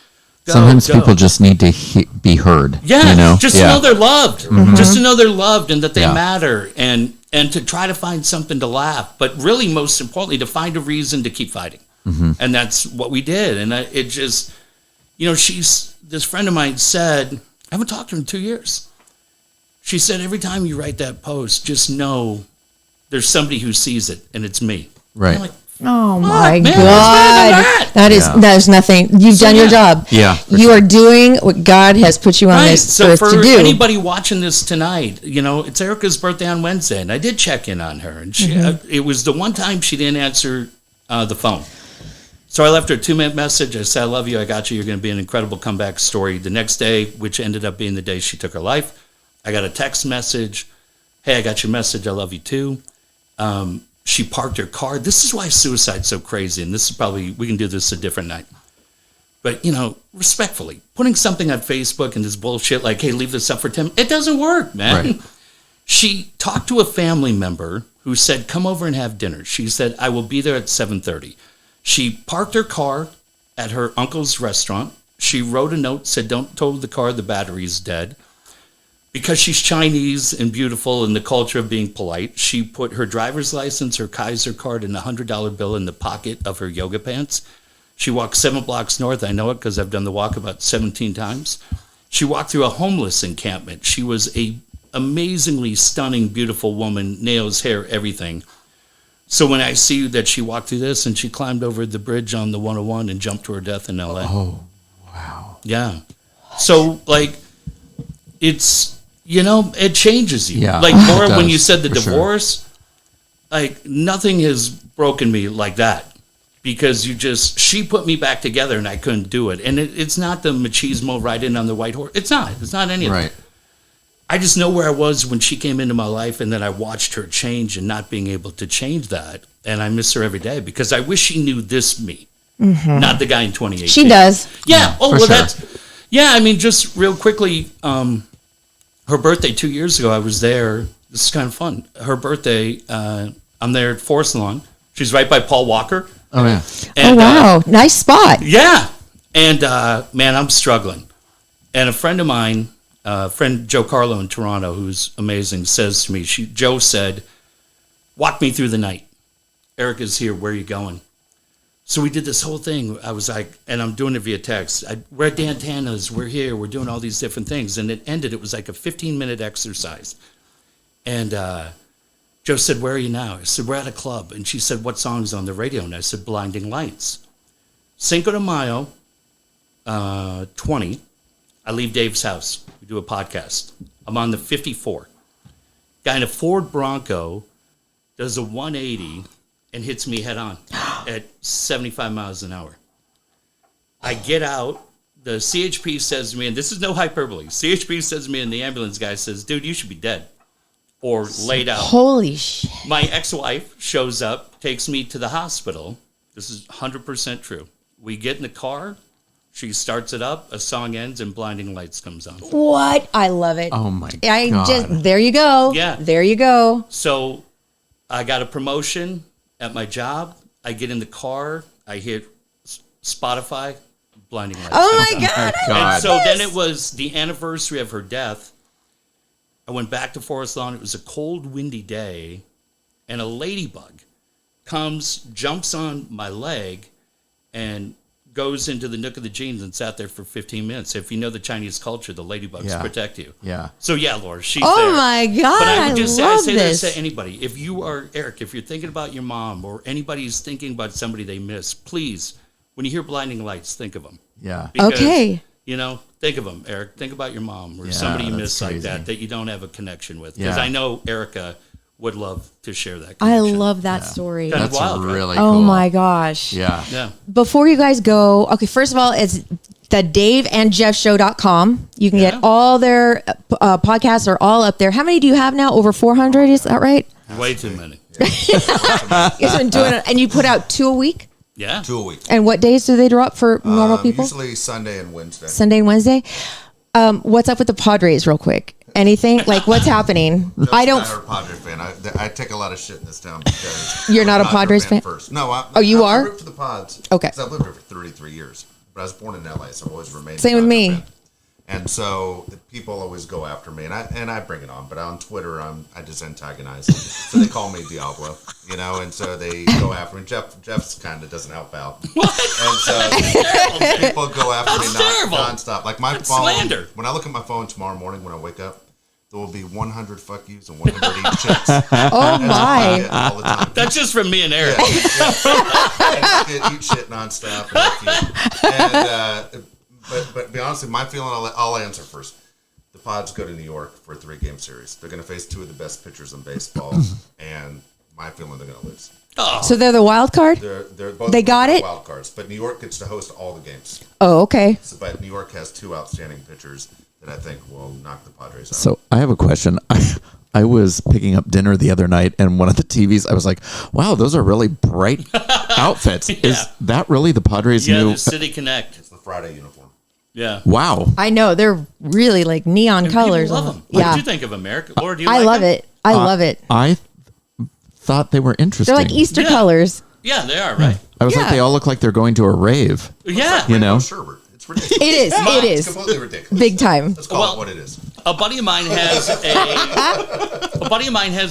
B: Sometimes people just need to be heard.
E: Yeah, just to
B: Yeah.
E: know they're loved. Just to know they're loved and that they
B: Yeah.
E: matter and to try to find something to laugh. But really, most importantly, to find a reason to keep fighting. And that's what we did. And it just, this friend of mine said, I haven't talked to her in 2 years. She said, every time you write that post, just know there's somebody who sees it and it's me.
B: Right.
E: I'm like,
A: Oh my
E: man,
A: God! That is nothing. You've done your job.
B: Yeah,
A: you are doing what God has put you on this earth to do.
E: So for anybody watching this tonight, it's Erica's birthday on Wednesday, and I did check in on her, and she it was the one time she didn't answer the phone. So I left her a 2-minute message. I said, "I love you. I got you. You're going to be an incredible comeback story." The next day, which ended up being the day she took her life, I got a text message. "Hey, I got your message. I love you too." She parked her car. This is why suicide's so crazy, and this is probably, we can do this a different night. But, respectfully, putting something on Facebook and this bullshit like, "Hey, leave this up for Tim," it doesn't work, man.
B: Right.
E: She talked to a family member who said, "Come over and have dinner." She said, "I will be there at 7:30. She parked her car at her uncle's restaurant. She wrote a note, said, "Don't tow the car, the battery's dead." Because she's Chinese and beautiful in the culture of being polite, she put her driver's license, her Kaiser card, and a $100 bill in the pocket of her yoga pants. She walked 7 blocks north. I know it because I've done the walk about 17 times. She walked through a homeless encampment. She was a amazingly stunning, beautiful woman, nails, hair, everything. So when I see that she walked through this and she climbed over the bridge on the 101 and jumped to her death in LA.
B: Oh, wow.
E: Yeah. So, it's, it changes you.
B: Yeah,
E: Laura, when you said the
B: for sure.
E: divorce, nothing has broken me like that. Because she put me back together and I couldn't do it. And it's not the machismo riding on the white horse. It's not any of
B: Right.
E: that. I just know where I was when she came into my life, and then I watched her change and not being able to change that. And I miss her every day because I wish she knew this me, not the guy in 2018.
A: She does.
E: Yeah. Oh,
B: for
E: well,
B: sure.
E: just real quickly, her birthday 2 years ago, I was there. This is kind of fun. Her birthday, I'm there at Forest Lawn. She's right by Paul Walker.
B: Oh, yeah.
E: And,
A: wow. Nice spot.
E: yeah. And, man, I'm struggling. And a friend of mine, friend Joe Carlo in Toronto, who's amazing, says to me, Joe said, "Walk me through the night. Erik is here. Where are you going?" So we did this whole thing. I was like, and I'm doing it via text. We're at Dantana's. We're here. We're doing all these different things. And it ended. It was like a 15-minute exercise. And Joe said, "Where are you now?" I said, "We're at a club." And she said, "What song's on the radio?" And I said, "Blinding Lights." Cinco de Mayo, 20. I leave Dave's house. We do a podcast. I'm on the 54. Guy in a Ford Bronco does a 180 and hits me head on at 75 miles an hour. I get out. The CHP says to me, and this is no hyperbole, CHP says to me, and the ambulance guy says, "Dude, you should be dead or laid out."
A: Holy shit.
E: My ex-wife shows up, takes me to the hospital. This is 100% true. We get in the car. She starts it up, a song ends, and Blinding Lights comes on.
A: What? I love it.
B: Oh, my God.
A: There you go.
E: Yeah.
A: There you go.
E: So I got a promotion at my job. I get in the car. I hit Spotify, Blinding Lights.
A: Oh my God.
E: And so then it was the anniversary of her death. I went back to Forest Lawn. It was a cold, windy day, and a ladybug comes, jumps on my leg, and goes into the nook of the jeans and sat there for 15 minutes. If you know the Chinese culture, the ladybugs protect you.
B: Yeah.
E: So yeah, Laura, she's
A: Oh
E: there.
A: my God.
E: But I would just
A: love
E: say
A: this.
E: this to anybody. If you are, Erik, if you're thinking about your mom or anybody who's thinking about somebody they miss, please, when you hear Blinding Lights, think of them.
B: Yeah.
E: Because,
A: Okay.
E: Think of them, Erik. Think about your mom or
B: Yeah,
E: somebody you
B: that's
E: miss
B: crazy.
E: like that you don't have a connection with. Because
B: Yeah.
E: I know Erica would love to share that
A: I
E: connection.
A: love that story.
E: Kind of
B: That's
E: wild, right?
B: really
A: Oh
B: cool.
A: my gosh.
B: Yeah.
E: Yeah.
A: Before you guys go, okay, first of all, it's the DaveAndJeffShow.com. You can
E: Yeah.
A: get all their podcasts are all up there. How many do you have now? Over 400, is that right?
E: Way too many.
A: You've been doing it, and you put out 2 a week?
E: Yeah.
D: 2 a week.
A: And what days do they drop for normal people?
D: Usually Sunday and Wednesday.
A: Sunday and Wednesday? What's up with the Padres real quick? Anything? Like, what's happening? I don't...
D: I'm a Padres fan. I take a lot of shit in this town because
A: You're not a
D: I'm Dodger
A: Padres fan?
D: First, no.
A: Oh, you
D: I
A: are?
D: root for the Pods.
A: Okay.
D: 'Cause I've lived here for 33 years, but I was born in LA, so I've always remained.
A: Same
D: a
A: with
D: Dodger
A: me.
D: fan. And so people always go after me, and I bring it on. But on Twitter, I just antagonize them. So they call me Diablo, and so they go after me. Jeff's kind of doesn't help out. And so people go after me
E: terrible.
D: nonstop. Like my
E: That's
D: phone.
E: slander.
D: When I look at my phone tomorrow morning when I wake up, there will be 100 fuck yous and 100 eat shits.
A: Oh my!
D: All the time.
E: That's just from me and Erik.
D: Yeah. Eat shit nonstop. But to be honest, my feeling, I'll answer first. The Pods go to New York for a 3-game series. They're going to face 2 of the best pitchers in baseball, and my feeling they're going to lose.
A: Oh. So they're the wild card?
D: They're both
A: they got it?
D: wild cards, but New York gets to host all the games.
A: Oh, okay.
D: But New York has 2 outstanding pitchers that I think will knock the Padres out.
B: So I have a question. I was picking up dinner the other night, and one of the TVs, I was like, wow, those are really bright outfits. Yeah. Is that really the Padres' new?
E: The City Connect.
D: It's the Friday uniform.
E: Yeah.
B: Wow.
A: I know. They're really like neon
E: and
A: colors.
E: People love them.
A: Yeah.
E: What did you think of America? Laura, do you
A: I
E: like
A: love
E: them?
A: it. I love it.
B: I thought they were interesting.
A: They're like Easter colors.
E: Yeah, they are, right?
B: I was like, they all look like they're going to a rave.
E: Yeah.
B: You know?
D: Sherbert. It's ridiculous.
A: It is. It is.
D: It's completely ridiculous.
A: Big time.
D: Let's call it what it is.
E: A buddy of mine has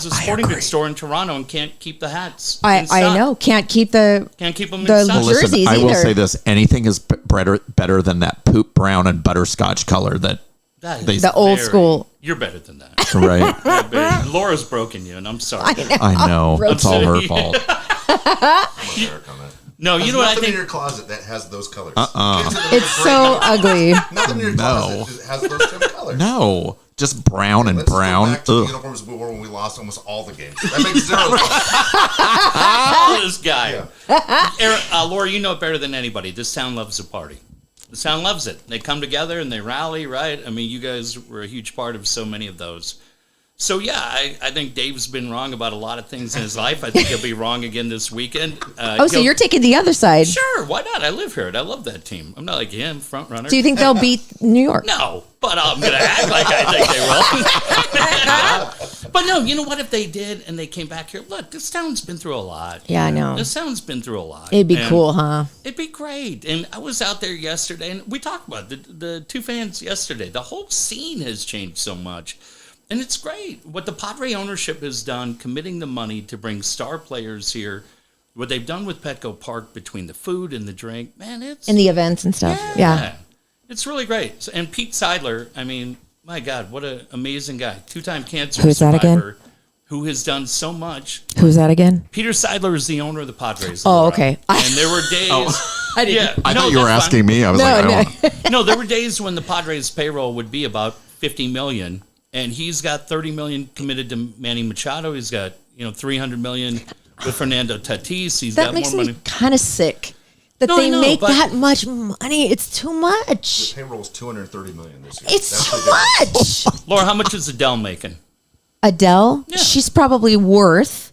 E: a sporting goods store in Toronto and can't keep the hats.
A: I know. Can't keep them
E: in stock.
B: Well, listen,
A: jerseys
B: I will
A: either.
B: say this: anything is better than that poop brown and butterscotch color that
A: the old school.
E: You're better than that.
B: Right.
E: Laura's broken you, and I'm sorry.
B: I know. It's all her fault.
D: I'm Erik on that.
E: No, you know what I
D: Nothing
E: think?
D: in your closet that has those colors.
A: It's so ugly.
D: Nothing in your closet that has those 2 colors.
B: No. Just brown and
D: Let's
B: brown.
D: go back to the uniforms we wore when we lost almost all the games. That makes 0 sense.
E: This guy. Erik, Laura, you know it better than anybody. This town loves a party. The town loves it. They come together and they rally, right? I mean, you guys were a huge part of so many of those. So, yeah, I think Dave's been wrong about a lot of things in his life. I think he'll be wrong again this weekend.
A: So you're taking the other side.
E: Sure, why not? I live here, and I love that team. I'm not like him, front runner.
A: Do you think they'll beat New York?
E: No, but I'm going to act like I think they will. But no, you know what? If they did and they came back here, look, this town's been through a lot.
A: Yeah, I know.
E: This town's been through a lot.
A: It'd be cool, huh?
E: It'd be great. And I was out there yesterday, and we talked about the 2 fans yesterday. The whole scene has changed so much. And it's great. What the Padre ownership has done, committing the money to bring star players here, what they've done with Petco Park between the food and the drink, man, it's...
A: And the events and stuff. Yeah.
E: It's really great. And Pete Seidler, I mean, my God, what an amazing guy. 2-time cancer
A: Who's that
E: survivor
A: again?
E: Who has done so much.
A: Who's that again?
E: Peter Seidler is the owner of the Padres.
A: Oh,
E: Laura.
A: okay.
E: And there were days...
A: I didn't.
B: I thought you were asking me. I was like, I don't know.
E: No, there were days when the Padres payroll would be about $50 million. And he's got $30 million committed to Manny Machado. He's got $300 million with Fernando Tatis. He's got more money.
A: That makes me kind of sick that they make that much money. It's too much.
D: The payroll is $230 million this year.
A: It's too much.
E: Laura, how much is Adele making?
A: Adele,
E: Yeah.
A: she's probably worth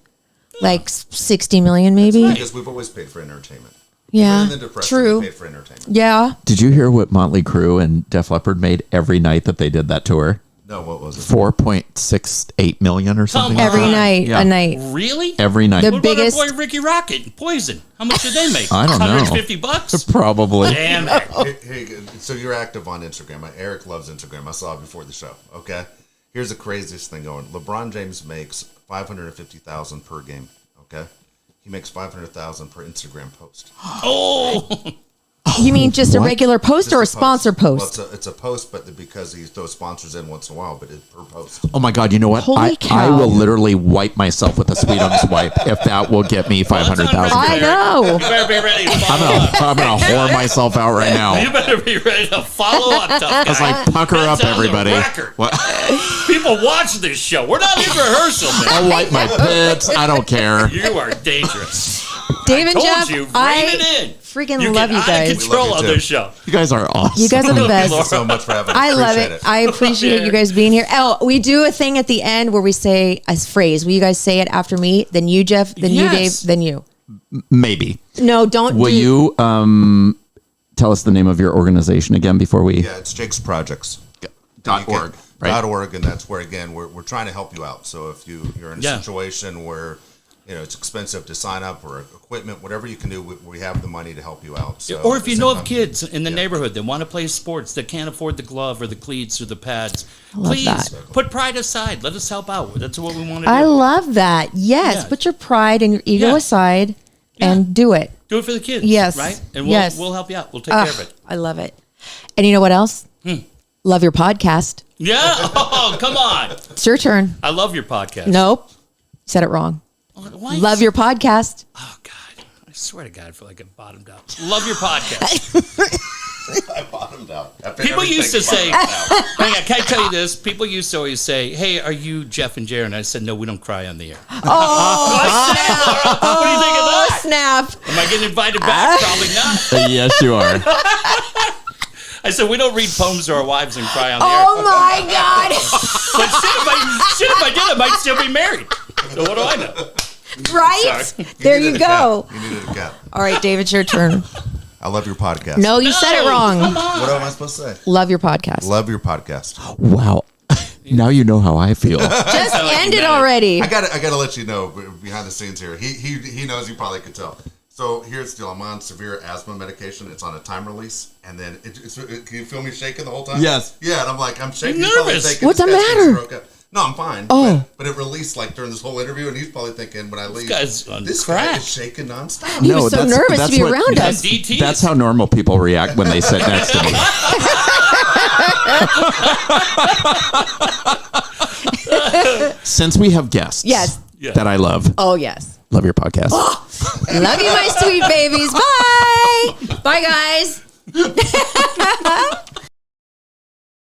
A: like 60 million, maybe.
D: Because we've always paid for entertainment.
A: Yeah,
D: Even in the depression,
A: true.
D: we paid for entertainment.
A: Yeah.
B: Did you hear what Motley Crue and Def Leppard made every night that they did that tour?
D: No, what was it?
B: 4.68 million or something.
A: Every night,
B: Yeah.
A: a night.
E: Really?
B: Every night.
A: The
E: What
A: biggest-
E: about our boy Ricky Rocket and Poison? How much did they make?
B: I don't know.
E: $150?
B: Probably.
E: Damn it.
D: Hey, so you're active on Instagram. Erik loves Instagram. I saw it before the show. Okay, here's the craziest thing going. LeBron James makes $550,000 per game. Okay, he makes $500,000 per Instagram post.
E: Oh.
A: You mean just a
B: What?
A: regular post or a sponsor post?
D: Well, it's a post, but because he throws sponsors in once in a while, but it's per post.
B: Oh my God! You know what?
A: Holy cow.
B: I will literally wipe myself with a Sweetums wipe if that will get me 500,000.
A: I know.
E: You better be ready to follow up.
B: I'm gonna whore myself out right now
E: You better be ready to follow up, tough
B: as
E: guy.
B: I pucker
E: That's
B: up
E: on the
B: everybody.
E: record.
B: What?
E: People watch this show. We're not in rehearsal, man.
B: I'll wipe my pits. I don't care.
E: You are dangerous.
A: Dave and
E: Told
A: Jeff,
E: you, rein
A: I
E: it in.
A: freaking love you
E: I
A: guys.
E: control
D: We love
E: on
D: you
E: this
D: too.
E: show.
B: You guys are awesome.
A: You guys are the best.
D: Thank you so much for having us.
A: I love
D: Appreciate
A: it. I appreciate you guys being here. Oh, we do a thing at the end where we say a phrase. Will you guys say it after me? Then you, Jeff. Then you,
E: Yes.
A: Dave. Then you.
B: Maybe.
A: No, don't.
B: Will you tell us the name of your organization again before we?
D: Yeah, it's Jake's Projects.
B: .org, right?
D: .org, and that's where, again, we're trying to help you out. So if you're in a
E: Yeah.
D: situation where it's expensive to sign up or equipment, whatever you can do, we have the money to help you out. So
E: Or if you know of
D: sometimes-
E: kids in the neighborhood that want to play sports that can't afford the glove or the cleats or the pads,
A: love
E: please
A: that.
E: put pride aside. Let us help out. That's what we want to do.
A: I love that. Yes.
E: Yes.
A: Put your pride and your ego
E: Yeah.
A: aside
E: Yeah.
A: and do it.
E: Do it for the kids.
A: Yes.
E: Right? And
A: Yes.
E: we'll help you out. We'll take care of it.
A: I love it. And you know what else? Love your podcast.
E: Yeah. Oh, come on.
A: It's your turn.
E: I love your podcast.
A: Nope. Said it wrong.
E: Why?
A: Love your podcast.
E: Oh, God. I swear to God, I feel like it bottomed out. Love your podcast.
D: I bottomed out.
E: People used to say, hang on, can I tell you this? People used to always say, hey, are you Jeff and Jared? And I said, no, we don't cry on the air.
A: Oh,
E: What do you think of that?
A: snap.
E: Am I getting invited back? Probably not.
B: Yes, you are.
E: I said, we don't read poems to our wives and cry on the air.
A: Oh, my God.
E: But shit, if I did, I might still be married. So what do I know?
A: Right?
E: Sorry.
A: There you go.
D: You needed a cat.
A: All right, David, it's your turn.
D: I love your podcast.
A: No, you said it wrong.
E: Come on.
D: What am I supposed to say?
A: Love your podcast.
D: Love your podcast.
B: Wow. Now you know how I feel.
A: Just
E: like
A: end
E: you
A: it
E: meant it.
A: already.
D: I gotta let you know behind the scenes here. He knows. You probably could tell. So here's the deal. I'm on severe asthma medication. It's on a time release, and then can you feel me shaking the whole time?
B: Yes.
D: Yeah, and I'm like, I'm shaking.
E: You're
D: He's probably
E: nervous.
D: thinking,
A: What's the
D: this guy's gonna
A: matter?
D: stroke out. No, I'm fine.
A: Oh.
D: But it released like during this whole interview, and he's probably thinking when I leave,
E: guy's on
D: this
E: crack.
D: guy is shaking nonstop.
A: He was so nervous to be around
E: And
A: us.
E: DT.
B: That's how normal people react when they sit next to me. Since we have guests
A: Yes.
B: that I love,
A: Oh, yes.
B: love your podcast.
A: Love you, my sweet babies. Bye. Bye, guys.